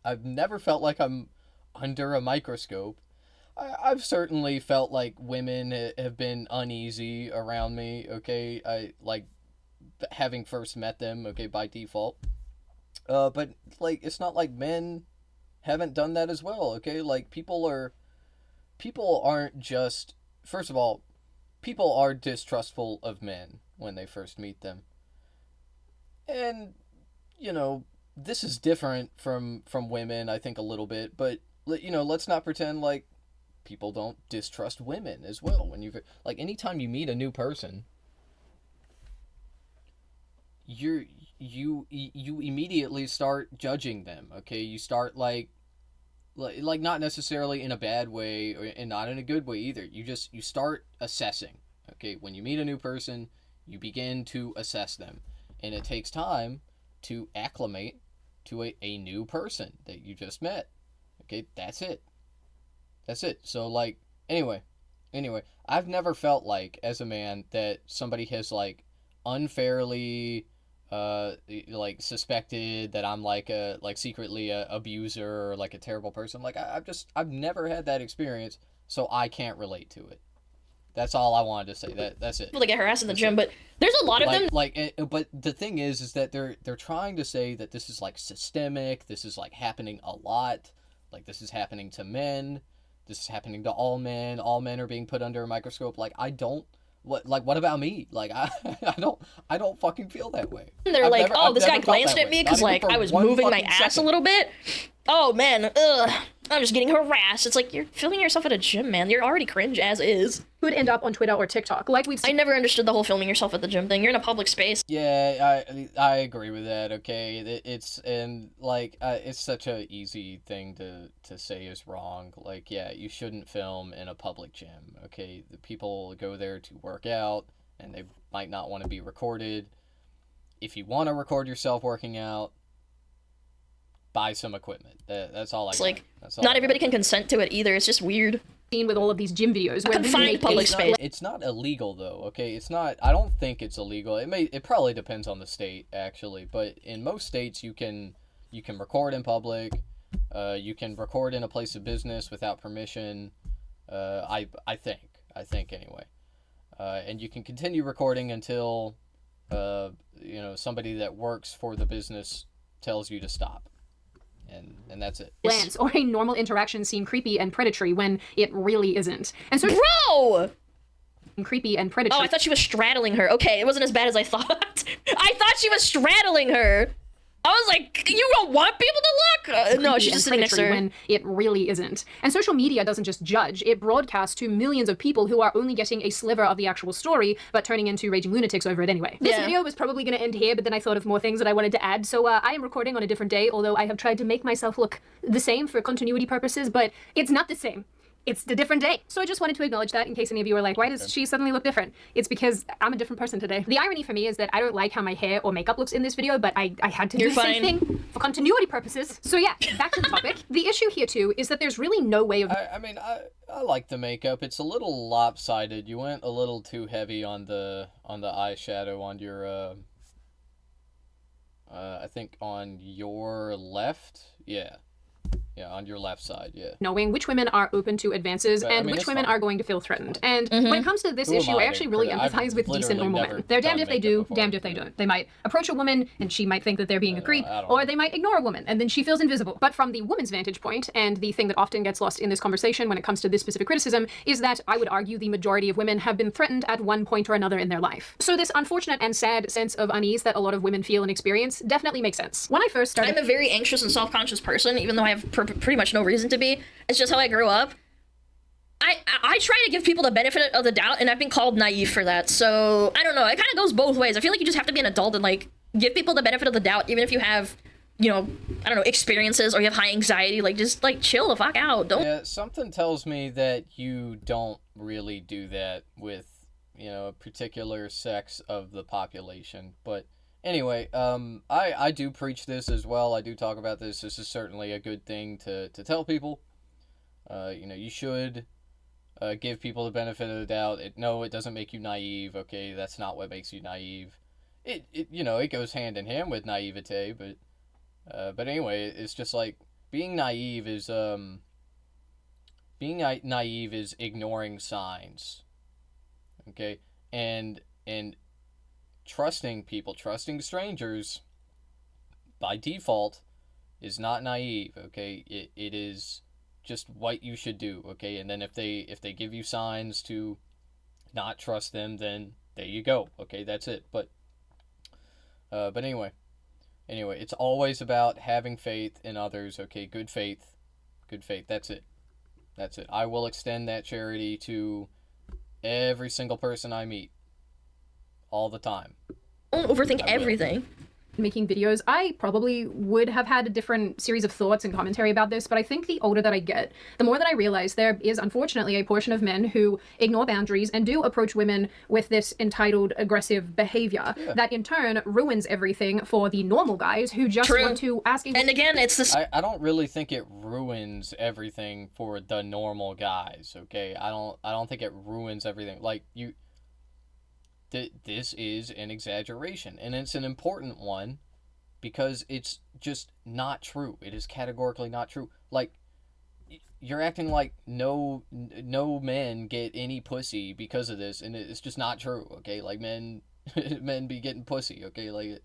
I've never felt like I'm under a microscope. I've certainly felt like women have been uneasy around me, okay? I like having first met them, okay, by default. But like it's not like men haven't done that as well, okay? Like people aren't just, first of all, people are distrustful of men when they first meet them. And this is different from women, I think, a little bit, but let's not pretend like people don't distrust women as well. When anytime you meet a new person, you immediately start judging them, okay? You start like not necessarily in a bad way and not in a good way either. You start assessing, okay? When you meet a new person, you begin to assess them, and it takes time to acclimate to a new person that you just met, okay? That's it. So like anyway, I've never felt like as a man that somebody has like unfairly like suspected that I'm like secretly a abuser or like a terrible person. Like I've never had that experience, so I can't relate to it. That's all I wanted to say. That's it. People that get harassed in the gym, but there's a lot of them. But the thing is that they're trying to say that this is like systemic. This is like happening a lot. Like, this is happening to men. This is happening to all men. All men are being put under a microscope. Like, what about me? Like, I don't fucking feel that way. They're I've like, never- oh, I've this never guy felt glanced that at way. me Not because, even like, for I was one moving my fucking ass a second. little bit. Oh, man, I'm just getting harassed. It's like, you're filming yourself at a gym, man. You're already cringe as is. Could end up on Twitter or TikTok. Like we've seen. I never understood the whole filming yourself at the gym thing. You're in a public space. Yeah, I agree with that. Okay, it's it's such a easy thing to say is wrong. Like, yeah, you shouldn't film in a public gym. Okay, the people go there to work out, and they might not want to be recorded. If you want to record yourself working out, buy some equipment. That's all I. It's got. like, That's all not I everybody got. can consent to it either. It's just weird. With all of these gym videos where confined women make public a- space. It's not illegal though. Okay, it's not. I don't think it's illegal. It probably depends on the state actually, but in most states you can record in public. You can record in a place of business without permission. I think anyway. And you can continue recording until somebody that works for the business tells you to stop. And that's it. glance or a normal interaction seem creepy and predatory when it really isn't. And so Bro! creepy and predatory. Oh, I thought she was straddling her. Okay, it wasn't as bad as I thought. I thought she was straddling her. I was like, you don't want people to look? No, she's just sitting next to her. When it really isn't. And social media doesn't just judge, it broadcasts to millions of people who are only getting a sliver of the actual story, but turning into raging lunatics over it anyway. This video was probably going to end here, but then I thought of more things that I wanted to add, so I am recording on a different day, although I have tried to make myself look the same for continuity purposes, but it's not the same. It's a different day. So I just wanted to acknowledge that in case any of you are like, why does she suddenly look different? It's because I'm a different person today. The irony for me is that I don't like how my hair or makeup looks in this video, but I had to do the same thing for continuity purposes. So yeah, back to the topic. The issue here too is that there's really no way of... I like the makeup. It's a little lopsided. You went a little too heavy on the eyeshadow on your I think on your left. Yeah, on your left side, yeah. Knowing which women are open to advances and which women are going to feel threatened. And when it comes to this issue, I actually really empathize with decent normal men. They're damned if they do, damned if they don't. They might approach a woman and she might think that they're being a creep, or they might ignore a woman and then she feels invisible. But from the woman's vantage point, and the thing that often gets lost in this conversation when it comes to this specific criticism, is that I would argue the majority of women have been threatened at one point or another in their life. So this unfortunate and sad sense of unease that a lot of women feel and experience definitely makes sense. When I first started... I'm a very anxious and self-conscious person, even though I have pretty much no reason to be. It's just how I grew up. I try to give people the benefit of the doubt, and I've been called naive for that. So I don't know. It kind of goes both ways. I feel like you just have to be an adult and like give people the benefit of the doubt, even if you have, I don't know, experiences or you have high anxiety. Like just like chill the fuck out. Don't. Yeah, something tells me that you don't really do that with a particular sex of the population, but. Anyway, I do preach this as well. I do talk about this. This is certainly a good thing to tell people. You should give people the benefit of the doubt. No, it doesn't make you naive. Okay, that's not what makes you naive. It goes hand in hand with naivete, but anyway, it's just like being naive is ignoring signs. Okay, and trusting people, trusting strangers, by default, is not naive, okay? It is just what you should do, okay? And then if they give you signs to not trust them, then there you go, okay? That's it. But anyway, it's always about having faith in others, okay? Good faith. That's it. I will extend that charity to every single person I meet. All the time. Don't overthink everything. Making videos, I probably would have had a different series of thoughts and commentary about this, but I think the older that I get, the more that I realize there is unfortunately a portion of men who ignore boundaries and do approach women with this entitled aggressive behavior that in turn ruins everything for the normal guys who just want to ask And again, it's this... I don't really think it ruins everything for the normal guys, okay? I don't think it ruins everything. Like, this is an exaggeration, and it's an important one because it's just not true. It is categorically not true. Like, you're acting like no men get any pussy because of this, and it's just not true, okay? Like, men be getting pussy, okay? Like,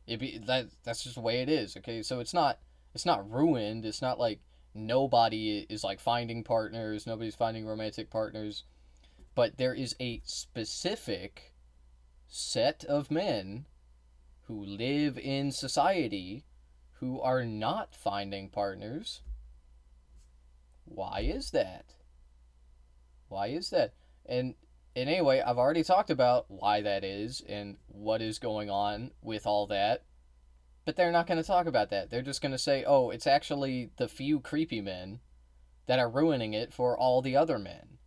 that's just the way it is, okay? So it's not ruined. It's not like nobody is like finding partners, nobody's finding romantic partners, but there is a specific set of men who live in society who are not finding partners. Why is that? Why is that? And anyway, I've already talked about why that is and what is going on with all that. But they're not going to talk about that. They're just going to say, oh, it's actually the few creepy men that are ruining it for all the other men.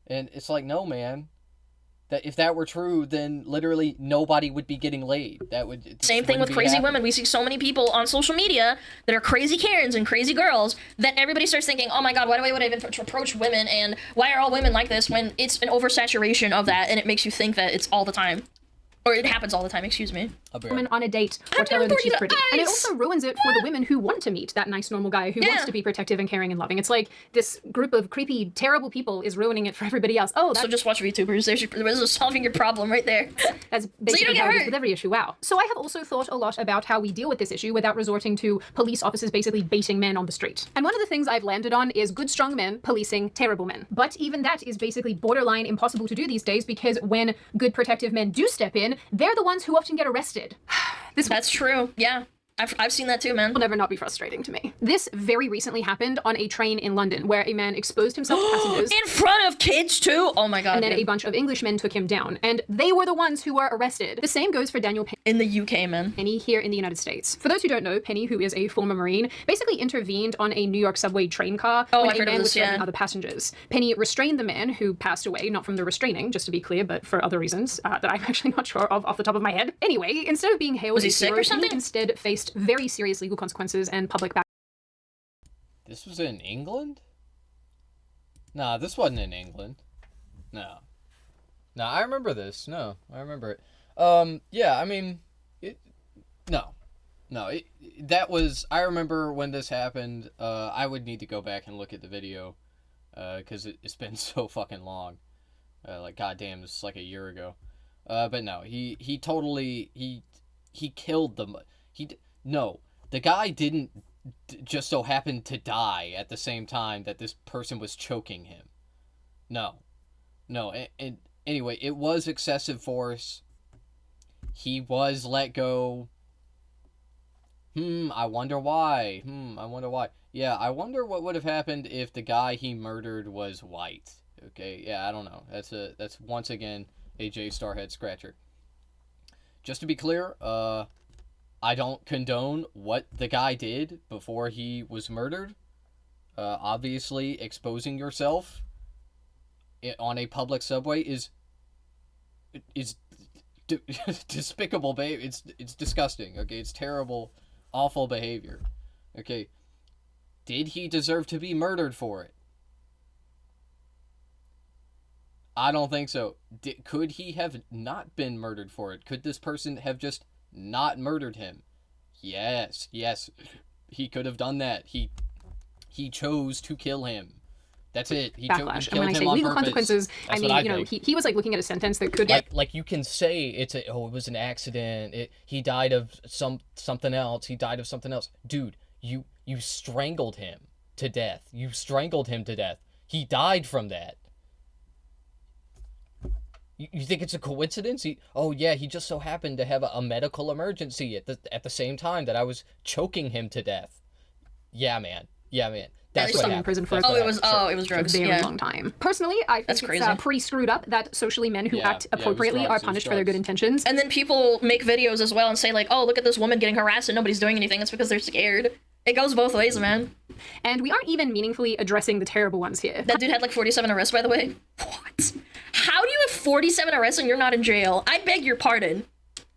And it's like, no, man. That if that were true, then literally nobody would be getting laid. That would Same thing with crazy women. We see so many people on social media that are crazy Karens and crazy girls that everybody starts thinking, oh my god, why do I would even approach women, and why are all women like this, when it's an oversaturation of that, and it makes you think that it's all the time. Or it happens all the time, excuse me. Woman on a date or tell her that she's pretty. And it also ruins it for the women who want to meet that nice normal guy who wants to be protective and caring and loving. It's like this group of creepy, terrible people is ruining it for everybody else. Oh, so just watch VTubers. There's solving your problem right there. That's basically how it is with every issue. Wow. So I have also thought a lot about how we deal with this issue without resorting to police officers basically baiting men on the street. And one of the things I've landed on is good, strong men policing terrible men. But even that is basically borderline impossible to do these days, because when good, protective men do step in, they're the ones who often get arrested. That's true. Yeah. I've seen that too, man. Will never not be frustrating to me. This very recently happened on a train in London where a man exposed himself to passengers. In front of kids too? Oh my god. And then a bunch of Englishmen took him down. And they were the ones who were arrested. The same goes for Daniel Penny. In the UK, man. Penny here in the United States. For those who don't know, Penny, who is a former Marine, basically intervened on a New York subway train car when a man was serving other passengers. Penny restrained the man, who passed away, not from the restraining, just to be clear, but for other reasons that I'm actually not sure of off the top of my head. Anyway, instead of being hailed as a hero, Penny instead faced very serious legal consequences and public back. This was in England? Nah, this wasn't in England. No. No, I remember this. No, I remember it. Yeah, I mean, that was, I remember when this happened. I would need to go back and look at the video, because it's been so fucking long. Like, goddamn, this is like a year ago. But no, he totally, he killed them. No. The guy didn't just so happen to die at the same time that this person was choking him. No. And anyway, it was excessive force. He was let go. I wonder why. Yeah, I wonder what would have happened if the guy he murdered was white. Okay, yeah, I don't know. That's once again a J-Star head scratcher. Just to be clear, I don't condone what the guy did before he was murdered. Obviously, exposing yourself on a public subway is despicable behavior. It's disgusting. Okay, it's terrible, awful behavior. Okay, did he deserve to be murdered for it? I don't think so. Could he have not been murdered for it? Could this person have just not murdered him? Yes. He could have done that. He chose to kill him. That's it. He backlash. And when I say legal consequences, I mean, he was like looking at a sentence that could like you can say it was an accident. He died of something else. He died of something else. Dude, you strangled him to death. He died from that. You think it's a coincidence? He just so happened to have a medical emergency at the same time that I was choking him to death. Yeah, man. That's what happened. In prison for it was drugs. For a very long time. Personally, I think it's pretty screwed up that socially men who act appropriately are punished for their good intentions. And then people make videos as well and say like, oh, look at this woman getting harassed and nobody's doing anything. It's because they're scared. It goes both ways, man. And we aren't even meaningfully addressing the terrible ones here. That dude had like 47 arrests, by the way. What? How do you have 47 arrests and you're not in jail? I beg your pardon.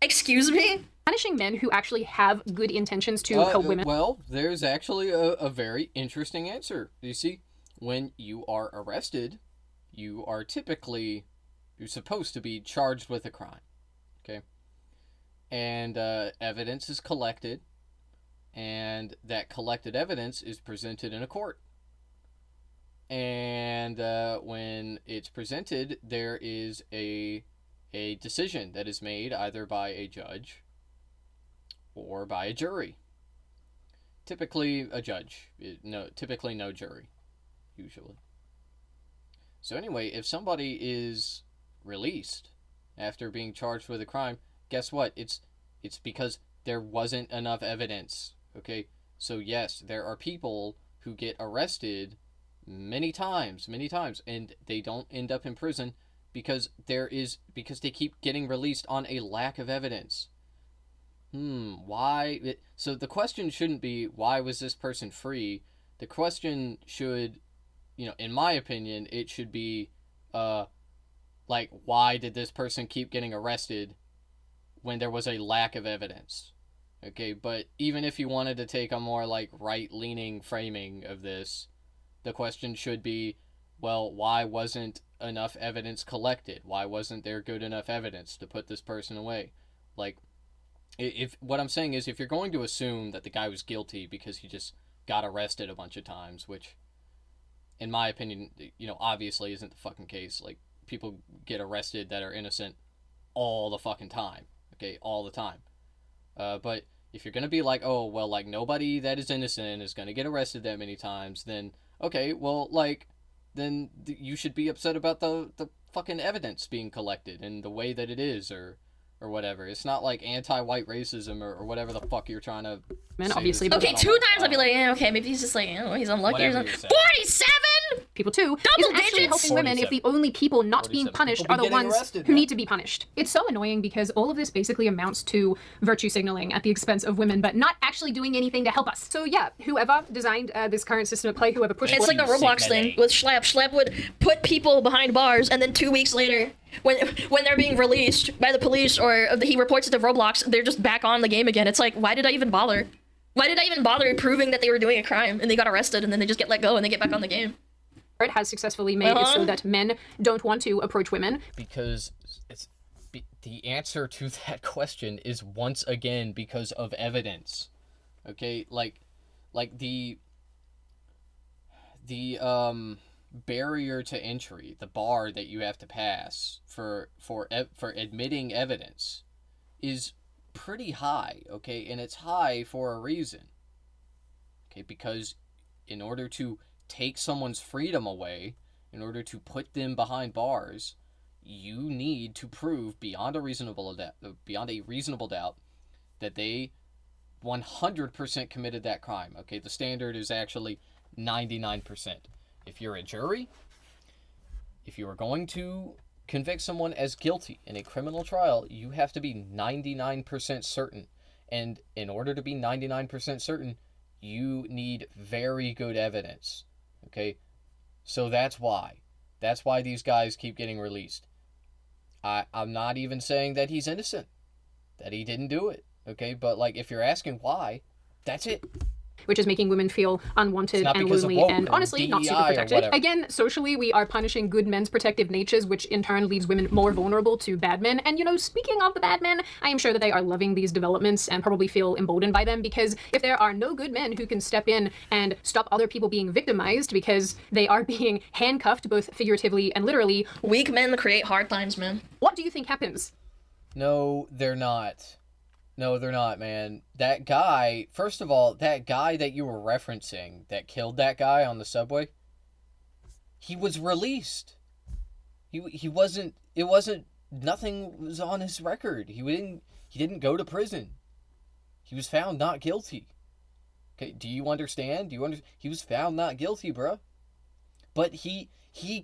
Excuse me? Punishing men who actually have good intentions to help women. Well, there's actually a very interesting answer. You see, when you are arrested, you're supposed to be charged with a crime. Okay? And evidence is collected, and that collected evidence is presented in a court. And when it's presented, there is a decision that is made either by a judge or by a jury. Typically a judge. Typically no jury, usually. So anyway, if somebody is released after being charged with a crime, guess what? It's because there wasn't enough evidence. Okay? So yes, there are people who get arrested many times, and they don't end up in prison because they keep getting released on a lack of evidence. Why? So the question shouldn't be, why was this person free? The question should, in my opinion, it should be, like, why did this person keep getting arrested when there was a lack of evidence? Okay, but even if you wanted to take a more, like, right-leaning framing of this, the question should be, well, why wasn't enough evidence collected? Why wasn't there good enough evidence to put this person away? Like, if what I'm saying is, if you're going to assume that the guy was guilty because he just got arrested a bunch of times, which, in my opinion, obviously isn't the fucking case. Like, people get arrested that are innocent all the fucking time. Okay, all the time. But if you're gonna be like, oh, well, like, nobody that is innocent is gonna get arrested that many times, then, okay, well, like, then you should be upset about the fucking evidence being collected and the way that it is, or whatever. It's not like anti-white racism or whatever the fuck you're trying to Man, say. obviously. Okay, 2 times I'd be like, yeah, okay, maybe he's just like, he's unlucky or something. 47! People too Double isn't actually digits? helping women if the only people not being punished are the ones who need to be punished. It's so annoying because all of this basically amounts to virtue signaling at the expense of women, but not actually doing anything to help us. So yeah, whoever designed this current system at play, whoever pushed It's like the Roblox thing with Schlep. Schlep would put people behind bars, and then 2 weeks later, when they're being released by the police or he reports it to Roblox, they're just back on the game again. It's like, why did I even bother? Why did I even bother proving that they were doing a crime and they got arrested and then they just get let go and they get back on the game? It has successfully made it so that men don't want to approach women. Because the answer to that question is, once again, because of evidence. Okay, like the barrier to entry, the bar that you have to pass for admitting evidence is pretty high, okay? And it's high for a reason. Okay, because in order to take someone's freedom away, in order to put them behind bars, you need to prove beyond a reasonable doubt that they 100% committed that crime. Okay, the standard is actually 99%. If you're a jury, if you are going to convict someone as guilty in a criminal trial, you have to be 99% certain. And in order to be 99% certain, you need very good evidence. Okay? So that's why these guys keep getting released. I'm not even saying that he's innocent, that he didn't do it. Okay? But, like, if you're asking why, that's it. Which is making women feel unwanted and lonely and honestly not super protected. Again, socially, we are punishing good men's protective natures, which in turn leaves women more vulnerable to bad men. And, speaking of the bad men, I am sure that they are loving these developments and probably feel emboldened by them, because if there are no good men who can step in and stop other people being victimized because they are being handcuffed both figuratively and literally, weak men create hard times, man. What do you think happens? No, they're not. No, they're not, man. That guy, first of all, that guy that you were referencing that killed that guy on the subway, he was released. He wasn't, nothing was on his record. He didn't go to prison. He was found not guilty. Okay, do you understand? He was found not guilty, bruh. But he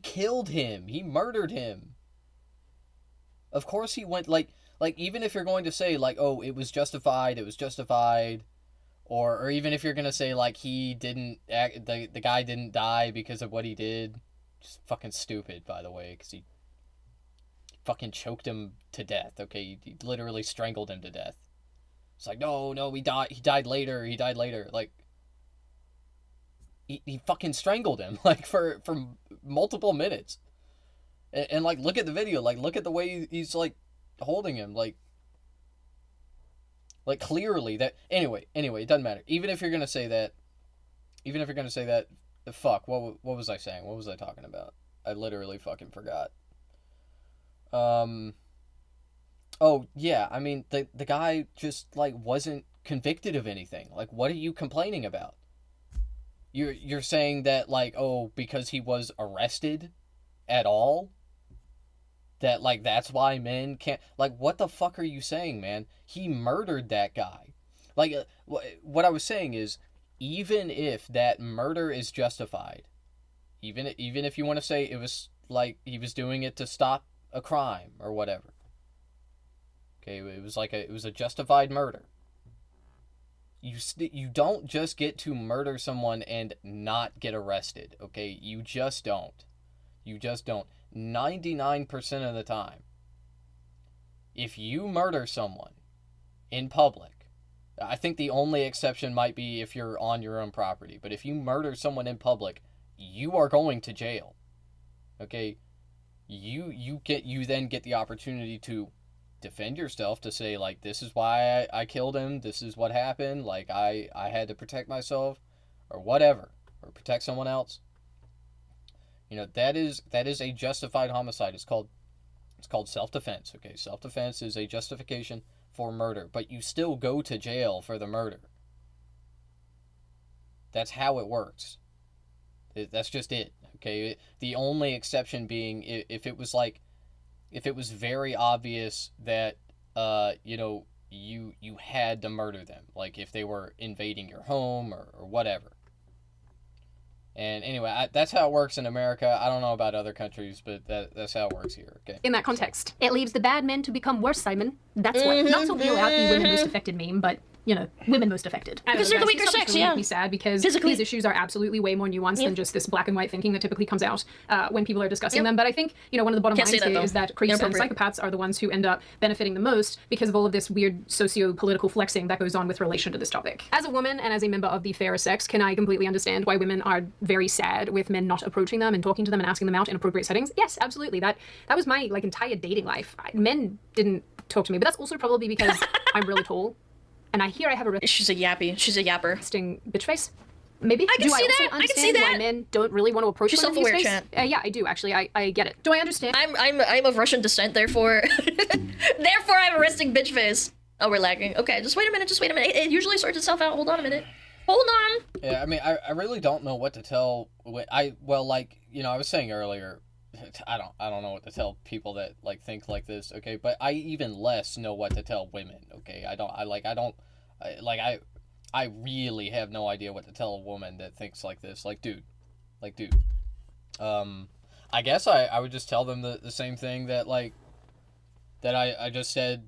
killed him. He murdered him. Of course he went, like, even if you're going to say, like, oh, it was justified, or even if you're going to say, like, he didn't act, the guy didn't die because of what he did, just fucking stupid, by the way, because he fucking choked him to death, okay? He literally strangled him to death. It's like, no, he died later, like, he fucking strangled him, like, for multiple minutes. And like, look at the video, like, look at the way he's, like, holding him, like clearly that, anyway, it doesn't matter. Even if you're gonna say that, fuck, what was I saying? What was I talking about? I literally fucking forgot. Oh yeah, I mean, the guy just, like, wasn't convicted of anything. Like, what are you complaining about? You're saying that, like, oh, because he was arrested at all, that, like, that's why men can't... Like, what the fuck are you saying, man? He murdered that guy. Like, what I was saying is, even if that murder is justified, even if you want to say it was, like, he was doing it to stop a crime or whatever, okay, it was a justified murder. You don't just get to murder someone and not get arrested, okay? You just don't. 99% of the time, if you murder someone in public, I think the only exception might be if you're on your own property, but if you murder someone in public, you are going to jail, okay? You then get the opportunity to defend yourself, to say, like, this is why I killed him, this is what happened, like, I had to protect myself, or whatever, or protect someone else. You know, that is a justified homicide. It's called self-defense, okay? Self-defense is a justification for murder, but you still go to jail for the murder. That's how it works. That's just it, okay? The only exception being if it was very obvious that, you know, you had to murder them, like if they were invading your home or whatever. And anyway, that's how it works in America. I don't know about other countries, but that's how it works here, okay? In that context, it leaves the bad men to become worse, Simon. That's what. Not to wheel out the women most affected meme, but, you know, women most affected. Because they're the weaker sex, really yeah. Make me sad because Physically. these issues are absolutely way more nuanced than just this black and white thinking that typically comes out when people are discussing them. But I think, you know, one of the bottom lines here is that creeps and psychopaths are the ones who end up benefiting the most because of all of this weird socio-political flexing that goes on with relation to this topic. As a woman and as a member of the fairer sex, can I completely understand why women are very sad with men not approaching them and talking to them and asking them out in appropriate settings? Yes, absolutely. That was my, like, entire dating life. Men didn't talk to me, but that's also probably because I'm really tall. And I hear I have a She's a yappy. She's a yapper. Resting bitch face. Maybe. I can see that. I can see that. Why men don't really want to approach She's women these self-aware, days? Yeah, I do actually. I get it. Do I understand? I'm of Russian descent, therefore I'm a resting bitch face. Oh, we're lagging. Okay, just wait a minute. It usually sorts itself out. Hold on a minute. Hold on. Yeah, I mean, I really don't know what to tell. Well, like, you know, I was saying earlier, I don't know what to tell people that, like, think like this, okay? But I even less know what to tell women, okay? I really have no idea what to tell a woman that thinks like this. Like, dude. I guess I would just tell them the same thing that I just said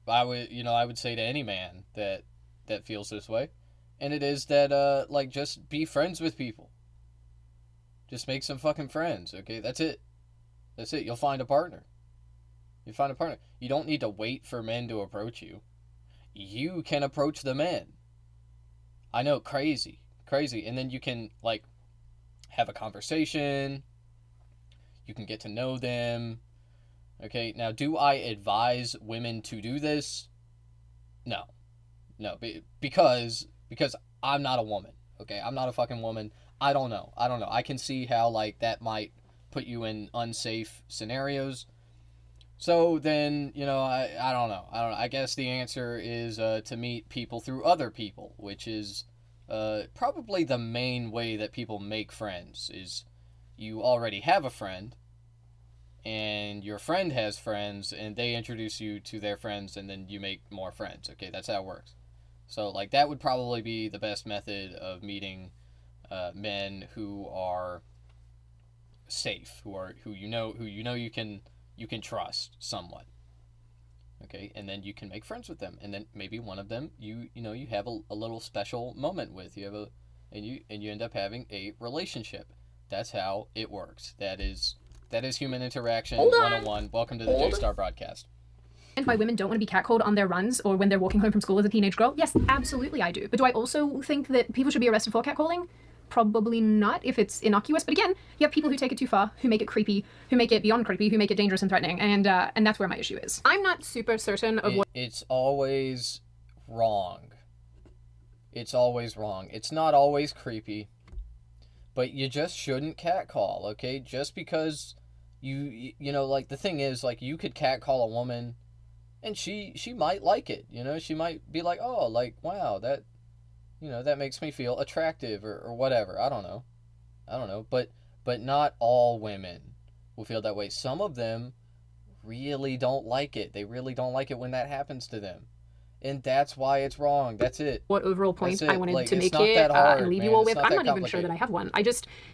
I would say to any man that feels this way. And it is that, like, just be friends with people. Just make some fucking friends, okay? That's it. You'll find a partner. You don't need to wait for men to approach you. You can approach the men. I know, crazy. And then you can, like, have a conversation. You can get to know them. Okay, now, do I advise women to do this? No, because I'm not a woman, okay? I'm not a fucking woman. I don't know. I can see how, like, that might put you in unsafe scenarios. So then, you know, I don't know. I guess the answer is to meet people through other people, which is probably the main way that people make friends, is you already have a friend, and your friend has friends, and they introduce you to their friends, and then you make more friends, okay? That's how it works. So, like, that would probably be the best method of meeting men who are safe, who you know you can trust somewhat. Okay, and then you can make friends with them, and then maybe one of them you have a little special moment with. And you end up having a relationship. That's how it works. That is human interaction 101. Welcome to the J-Star broadcast. And why women don't want to be catcalled on their runs or when they're walking home from school as a teenage girl? Yes, absolutely I do. But do I also think that people should be arrested for catcalling? Probably not, if it's innocuous. But again, you have people who take it too far, who make it creepy, who make it beyond creepy, who make it dangerous and threatening, and that's where my issue is. I'm not super certain of what... It's always wrong. It's not always creepy, but you just shouldn't catcall, okay? Just because you know, like, the thing is, like, you could catcall a woman and she might like it, you know, she might be like, oh, like, wow, that, you know, that makes me feel attractive, or whatever. I don't know, but not all women will feel that way. Some of them really don't like it. They really don't like it when that happens to them. And that's why it's wrong. That's it. What overall point I wanted like, to make not here that hard, and leave man. you all It's with. not I'm that not even sure that complicated. I have one.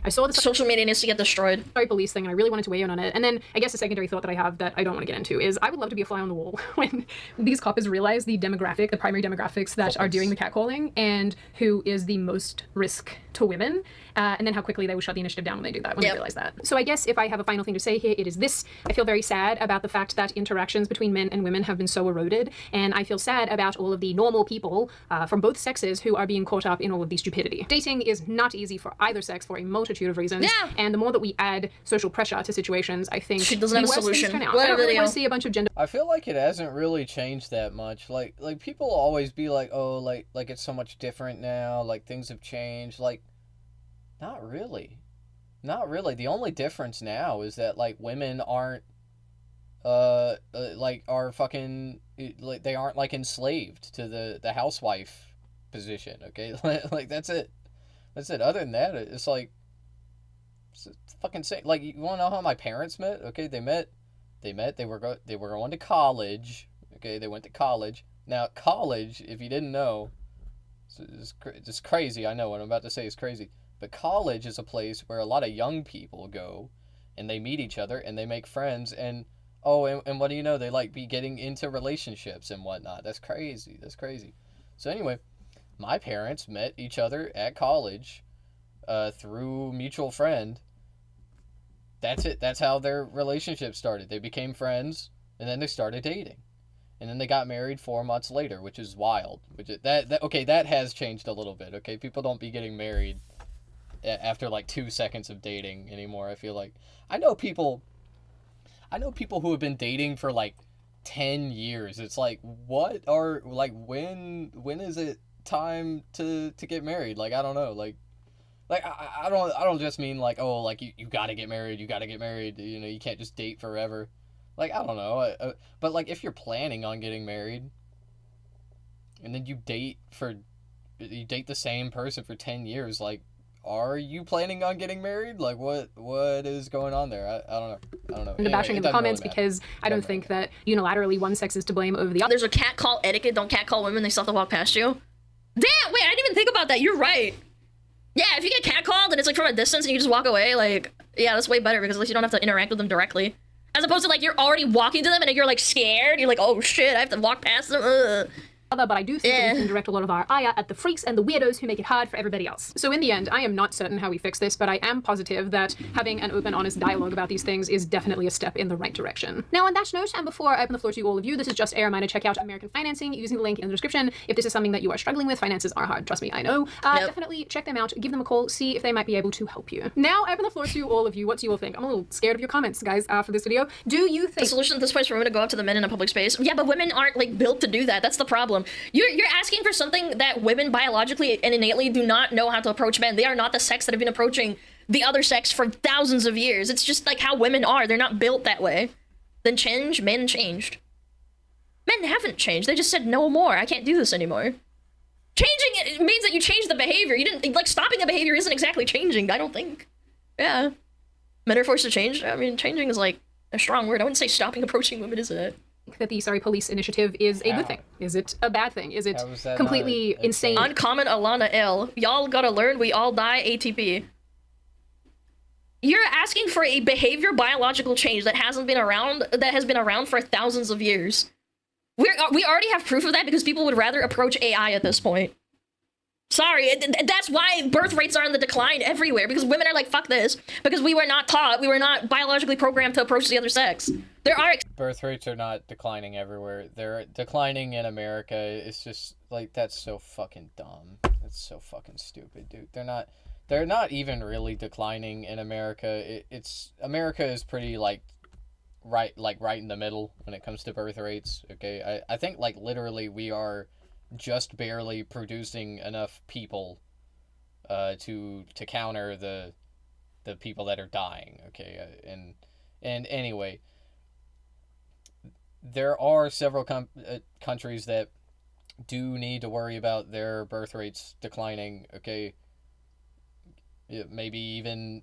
I saw the Social media needs to get destroyed. sorry police thing, and I really wanted to weigh in on it. And then I guess a secondary thought that I have that I don't want to get into is I would love to be a fly on the wall when these coppers realize the primary demographics that are doing the catcalling and who is the most risk to women, and then how quickly they will shut the initiative down when they do that, when they realize that. So I guess if I have a final thing to say here, it is this. I feel very sad about the fact that interactions between men and women have been so eroded, and I feel sad about all of the normal people from both sexes who are being caught up in all of the stupidity. Dating is not easy for either sex for a multitude of reasons, and the more that we add social pressure to situations, I think she doesn't have a solution. I don't really want to see a bunch of gender. I feel like it hasn't really changed that much. Like people always be like, oh, like it's so much different now. Like things have changed. Like, not really. Not really. The only difference now is that like women aren't like are fucking like they aren't like enslaved to the housewife position, okay? Like that's it. That's it. Other than that, it's like it's fucking same. Like, you want to know how my parents met? Okay, they met they were going to college. Okay, they went to college. Now, college, if you didn't know, it's crazy. I know what I'm about to say is crazy. But college is a place where a lot of young people go and they meet each other and they make friends, and and what do you know, they like be getting into relationships and whatnot. That's crazy. That's crazy. So anyway, my parents met each other at college through mutual friend. That's it. That's how their relationship started. They became friends, and then they started dating, and then they got married 4 months later, which is wild. That has changed a little bit. Okay, people don't be getting married after like 2 seconds of dating anymore. I feel like I know people who have been dating for like 10 years. It's like, when is it time to get married? Like, I don't know. Like I don't just mean like, oh, like you got to get married. You got to get married. You know, you can't just date forever. Like, I don't know. But like, if you're planning on getting married and then you date the same person for 10 years, like, are you planning on getting married? Like, what is going on there? I don't know. The Anyway, bashing in the comments because I don't think that unilaterally one sex is to blame over the other. There's a cat call etiquette. Don't cat call women. They still have to walk past you. Damn, wait, I didn't even think about that. You're right. Yeah, if you get catcalled and it's like from a distance and you just walk away, like, yeah, that's way better because at least you don't have to interact with them directly. As opposed to like you're already walking to them and you're like scared. You're like, oh shit, I have to walk past them. Ugh. But I do think that we can direct a lot of our ire at the freaks and the weirdos who make it hard for everybody else. So in the end, I am not certain how we fix this, but I am positive that having an open, honest dialogue about these things is definitely a step in the right direction. Now, on that note, and before I open the floor to all of you, this is just a reminder: check out American Financing using the link in the description. If this is something that you are struggling with, finances are hard, trust me, I know. Definitely check them out, give them a call, see if they might be able to help you. Now, I open the floor to all of you. What do you all think? I'm a little scared of your comments, guys, for this video. Do you think the solution at this point is for women to go up to the men in a public space? Yeah, but women aren't like built to do that. That's the problem. You're asking for something that women biologically and innately do not know how to approach men. They are not the sex that have been approaching the other sex for thousands of years. It's just like how women are. They're not built that way. Then change, men changed. Men haven't changed. They just said no more. I can't do this anymore. Changing it means that you change the behavior. You didn't, like, stopping the behavior isn't exactly changing, I don't think. Yeah. Men are forced to change. I mean, changing is like a strong word. I wouldn't say stopping approaching women, is it? That the police initiative is a good thing? Is it a bad thing? Is it completely insane? Uncommon Alana L. Y'all gotta learn we all die ATP. You're asking for a behavior biological change that has been around for thousands of years. We already have proof of that because people would rather approach AI at this point. Sorry, that's why birth rates are in the decline everywhere, because women are like, fuck this, because we were not taught, we were not biologically programmed to approach the other sex. There are birth rates are not declining everywhere. They're declining in America. It's just like, that's so fucking dumb. That's so fucking stupid, dude. They're not even really declining in America. America is pretty right in the middle when it comes to birth rates. Okay, I think like literally we are just barely producing enough people to counter the people that are dying. Okay, and anyway, there are several countries that do need to worry about their birth rates declining. Okay, maybe even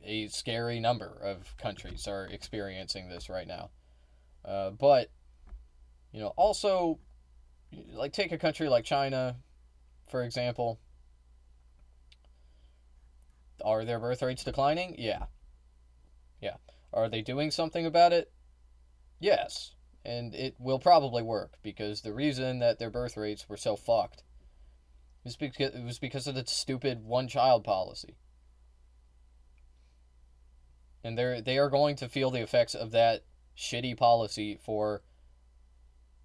a scary number of countries are experiencing this right now. But also, like, take a country like China, for example. Are their birth rates declining? Yeah. Yeah. Are they doing something about it? Yes. And it will probably work, because the reason that their birth rates were so fucked is because it was because of the stupid one-child policy. And they are going to feel the effects of that shitty policy for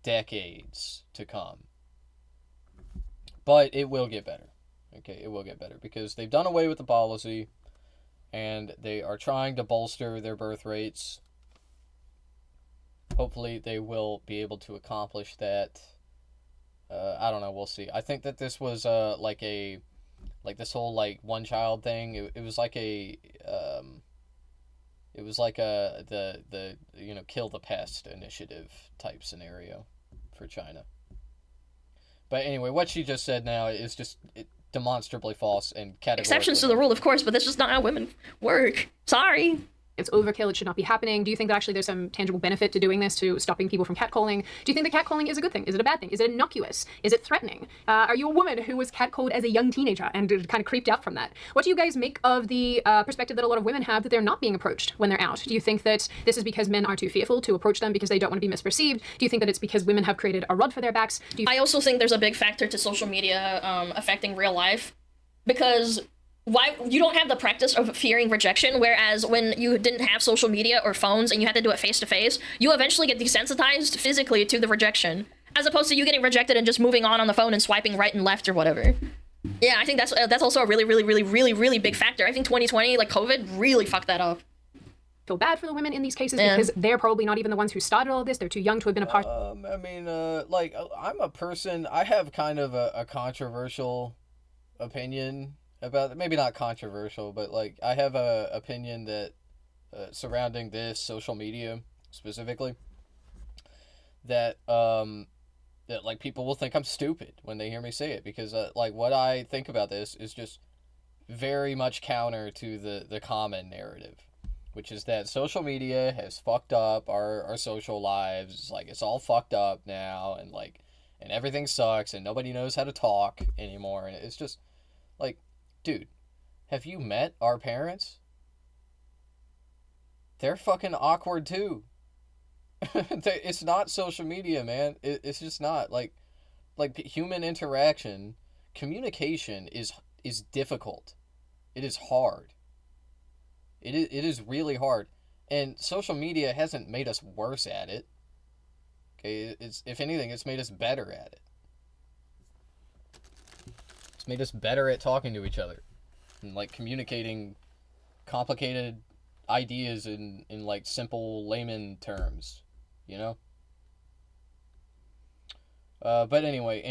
decades to come. But it will get better. Okay, it will get better, because they've done away with the policy, and they are trying to bolster their birth rates. Hopefully they will be able to accomplish that. I don't know, we'll see. I think that this was like this whole like one child thing. It was like the kill the pest initiative type scenario for China. But anyway, what she just said now is just demonstrably false and categorically. Exceptions to the rule, of course, but that's just not how women work. Sorry. It's overkill, it should not be happening. Do you think that actually there's some tangible benefit to doing this, to stopping people from catcalling? Do you think that catcalling is a good thing? Is it a bad thing? Is it innocuous? Is it threatening? Are you a woman who was catcalled as a young teenager and kind of creeped out from that? What do you guys make of the perspective that a lot of women have that they're not being approached when they're out? Do you think that this is because men are too fearful to approach them because they don't want to be misperceived? Do you think that it's because women have created a rod for their backs? I also think there's a big factor to social media affecting real life, because why you don't have the practice of fearing rejection, whereas when you didn't have social media or phones and you had to do it face to face, you eventually get desensitized physically to the rejection, as opposed to you getting rejected and just moving on the phone and swiping right and left or whatever. Yeah, I think that's also a really big factor. I think 2020, like COVID, really fucked that up. Feel bad for the women in these cases because they're probably not even the ones who started all of this. They're too young to have been a part. I mean, I'm a person. I have kind of a controversial opinion about it. Maybe not controversial, but like I have a opinion that surrounding this social media specifically, that that like people will think I'm stupid when they hear me say it, because like what I think about this is just very much counter to the common narrative, which is that social media has fucked up our social lives. It's like it's all fucked up now, and everything sucks, and nobody knows how to talk anymore, and it's just like, dude, have you met our parents? They're fucking awkward too. It's not social media, man. It's just not. Like human interaction, communication is difficult. It is hard. It is really hard. And social media hasn't made us worse at it. Okay, it's, if anything, it's made us better at it. It's made us better at talking to each other and like communicating complicated ideas in like simple layman terms, you know? But anyway,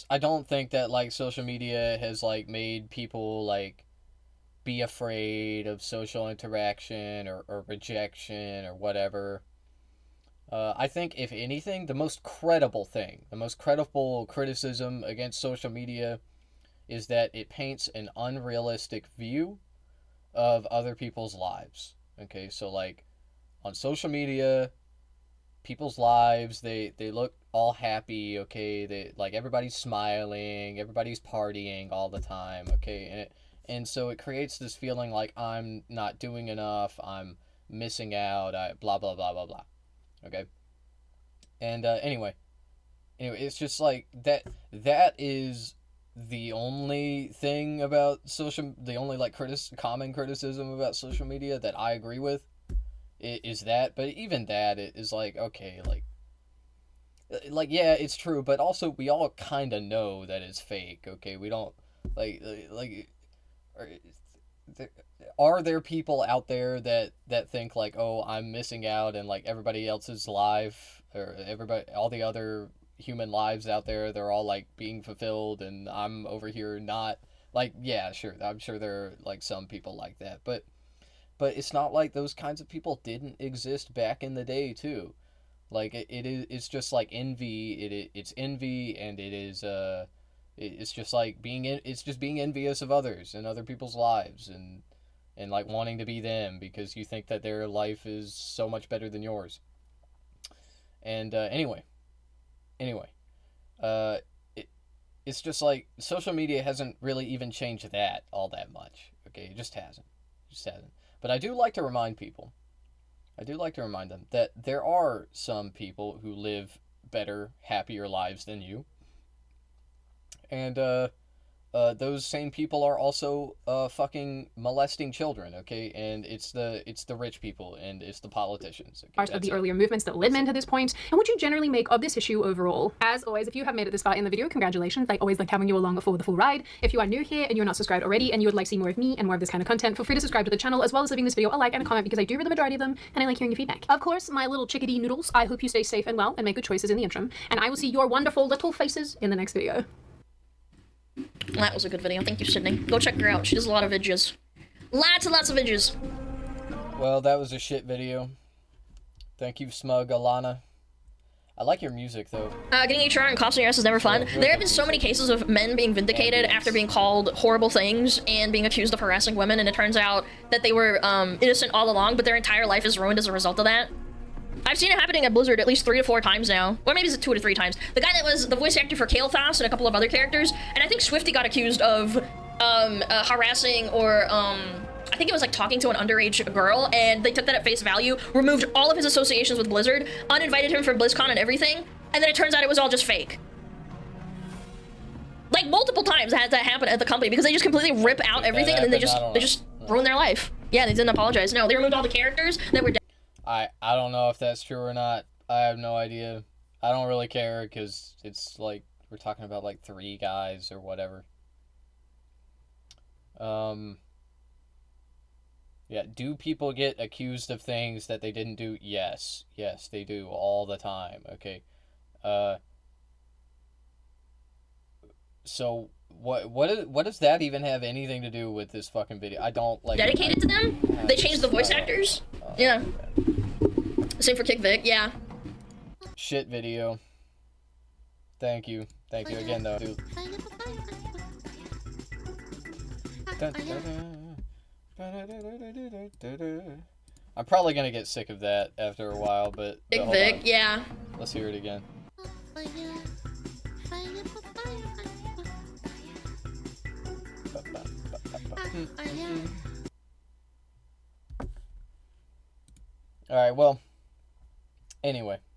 I don't think that like social media has like made people like be afraid of social interaction or rejection or whatever. I think if anything, the most credible criticism against social media is that it paints an unrealistic view of other people's lives. Okay, so like on social media, people's lives, they look all happy, okay? They like everybody's smiling, everybody's partying all the time, okay? And so it creates this feeling like I'm not doing enough, I'm missing out, blah blah blah blah blah. Okay? And anyway, it's just like that is the only thing about the only like common criticism about social media that I agree with is that. But even that is like, okay, like yeah, it's true, but also we all kind of know that it's fake. Okay, we don't like are there people out there that think like, oh, I'm missing out and like everybody else's life or all the other human lives out there, they're all like being fulfilled and I'm over here not? Like, yeah, sure, I'm sure there are like some people like that, but it's not like those kinds of people didn't exist back in the day too. Like it's just like envy. It's envy, and it's just like it's just being envious of others and other people's lives, and like wanting to be them because you think that their life is so much better than yours. And anyway, uh, it's just like social media hasn't really even changed that all that much. Okay, it just hasn't. But I do like to remind people. I do like to remind them that there are some people who live better, happier lives than you. And those same people are also fucking molesting children, okay? And it's the rich people and it's the politicians. Okay? Part of the earlier movements that led men to this point, and what you generally make of this issue overall. As always, if you have made it this far in the video, congratulations. I always like having you along for the full ride. If you are new here and you're not subscribed already and you would like to see more of me and more of this kind of content, feel free to subscribe to the channel, as well as leaving this video a like and a comment, because I do read the majority of them and I like hearing your feedback. Of course, my little chickadee noodles, I hope you stay safe and well and make good choices in the interim, and I will see your wonderful little faces in the next video. That was a good video. Thank you, Sydney. Go check her out. She does a lot of videos. Lots and lots of videos. Well, that was a shit video. Thank you, Smug Alana. I like your music, though. Getting HR and costing your ass is never fun. There have been so many cases of men being vindicated after being called horrible things and being accused of harassing women, and it turns out that they were innocent all along, but their entire life is ruined as a result of that. I've seen it happening at Blizzard at least 3 to 4 times now. Or maybe it's 2 to 3 times. The guy that was the voice actor for Kael'thas and a couple of other characters, and I think Swifty got accused of harassing or I think it was like talking to an underage girl, and they took that at face value, removed all of his associations with Blizzard, uninvited him from BlizzCon and everything, and then it turns out it was all just fake. Like multiple times had that happen at the company because they just completely rip out everything and then they just ruin their life. Yeah, they didn't apologize. No, they removed all the characters that were dead. I don't know if that's true or not. I have no idea. I don't really care because it's like we're talking about like 3 guys or whatever. Yeah, do people get accused of things that they didn't do? Yes. Yes, they do all the time. Okay. So what does that even have anything to do with this fucking video? I don't like. Dedicated to them? They changed the voice actors? Yeah. Same for Kick Vic, yeah. Shit video. Thank you. Thank you again, though. I'm probably gonna get sick of that after a while, but Kick Vic, yeah. Let's hear it again. Alright, well, anyway.